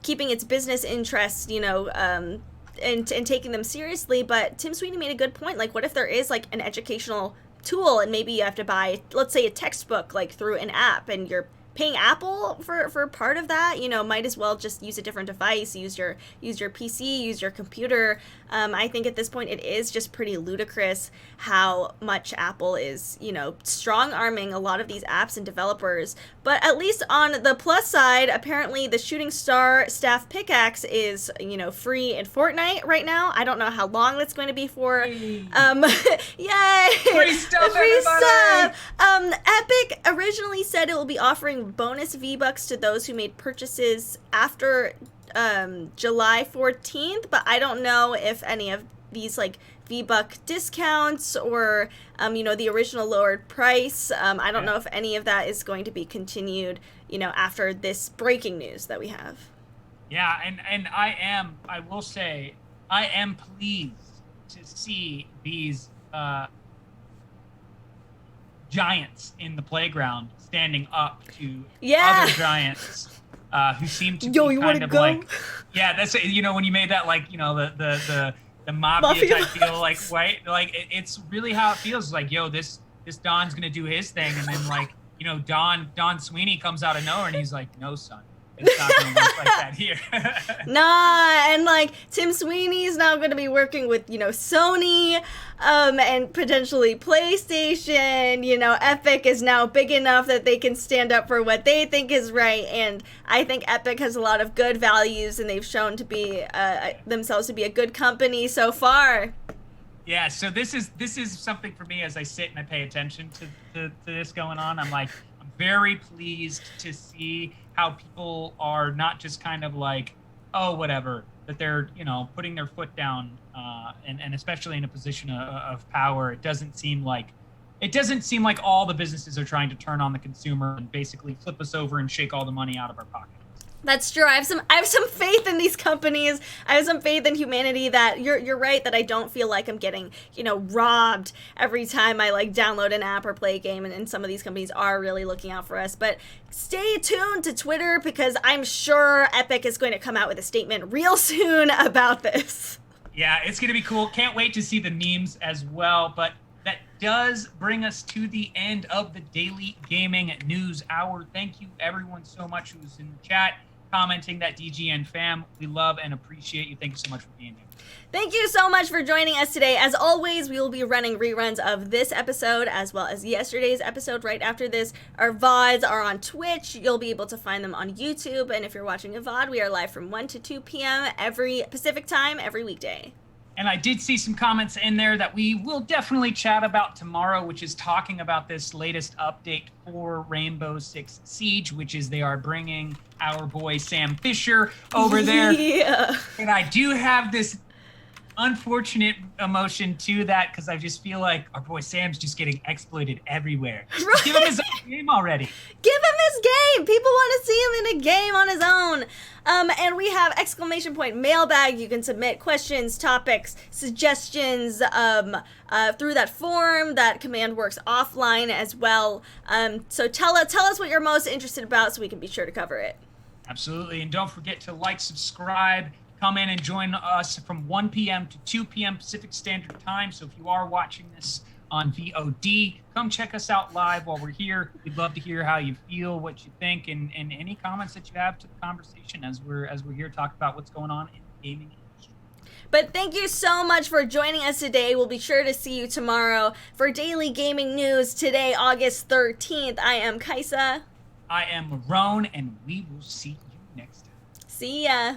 keeping its business interests, and taking them seriously. But Tim Sweeney made a good point. Like, what if there is, like, an educational tool and maybe you have to buy, let's say, a textbook like through an app, and you're paying Apple for part of that? Might as well just use a different device, use your PC, use your computer. I think at this point it is just pretty ludicrous how much Apple is, strong-arming a lot of these apps and developers. But at least on the plus side, apparently the Shooting Star staff pickaxe is, free in Fortnite right now. I don't know how long that's going to be for. Yay! Free stuff, free everybody! Stuff! Epic originally said it will be offering bonus V-Bucks to those who made purchases after July 14th, but I don't know if any of these like V-Buck discounts or the original lowered price, I don't know if any of that is going to be continued after this breaking news that we have. Yeah, and I will say I am pleased to see these giants in the playground standing up to other giants who seem to be kind of like, that's when you made that, like, the mafia type feel, like, right, like it's really how it feels. Like, this Don's gonna do his thing, and then like Don Sweeney comes out of nowhere and he's like, no son, It's not going to work like that here. Nah, and like Tim Sweeney's now going to be working with, Sony, and potentially PlayStation. Epic is now big enough that they can stand up for what they think is right, and I think Epic has a lot of good values, and they've shown to be themselves to be a good company so far. Yeah, so this is something for me as I sit and I pay attention to this going on. I'm very pleased to see how people are not just kind of like, oh, whatever, that they're, putting their foot down, and especially in a position of power. It doesn't seem like all the businesses are trying to turn on the consumer and basically flip us over and shake all the money out of our pocket. That's true. I have some faith in these companies. I have some faith in humanity that you're right that I don't feel like I'm getting, robbed every time I download an app or play a game, and some of these companies are really looking out for us. But stay tuned to Twitter, because I'm sure Epic is going to come out with a statement real soon about this. Yeah, it's going to be cool. Can't wait to see the memes as well. But that does bring us to the end of the Daily Gaming News Hour. Thank you everyone so much who's in the chat commenting. That DGN fam, we love and appreciate you. Thank you so much for being here. Thank you so much for joining us today. As always, we will be running reruns of this episode as well as yesterday's episode right after this. Our VODs are on Twitch. You'll be able to find them on YouTube. And if you're watching a VOD, we are live from 1 to 2 p.m. every Pacific time, every weekday. And I did see some comments in there that we will definitely chat about tomorrow, which is talking about this latest update for Rainbow Six Siege, which is they are bringing our boy Sam Fisher over there. Yeah. And I do have this unfortunate emotion to that, because I just feel like our boy Sam's just getting exploited everywhere. Right. Give him his own game already. Give him his game. People want to see him in a game on his own. And we have !! mailbag. You can submit questions, topics, suggestions through that form. That command works offline as well. So tell us what you're most interested about so we can be sure to cover it. Absolutely. And don't forget to subscribe, come in and join us from 1 p.m. to 2 p.m. Pacific Standard Time. So if you are watching this on VOD, come check us out live while we're here. We'd love to hear how you feel, what you think, and any comments that you have to the conversation as we're here to talk about what's going on in the gaming industry. But thank you so much for joining us today. We'll be sure to see you tomorrow for Daily Gaming News. Today, August 13th, I am Kaisa. I am Marrone, and we will see you next time. See ya.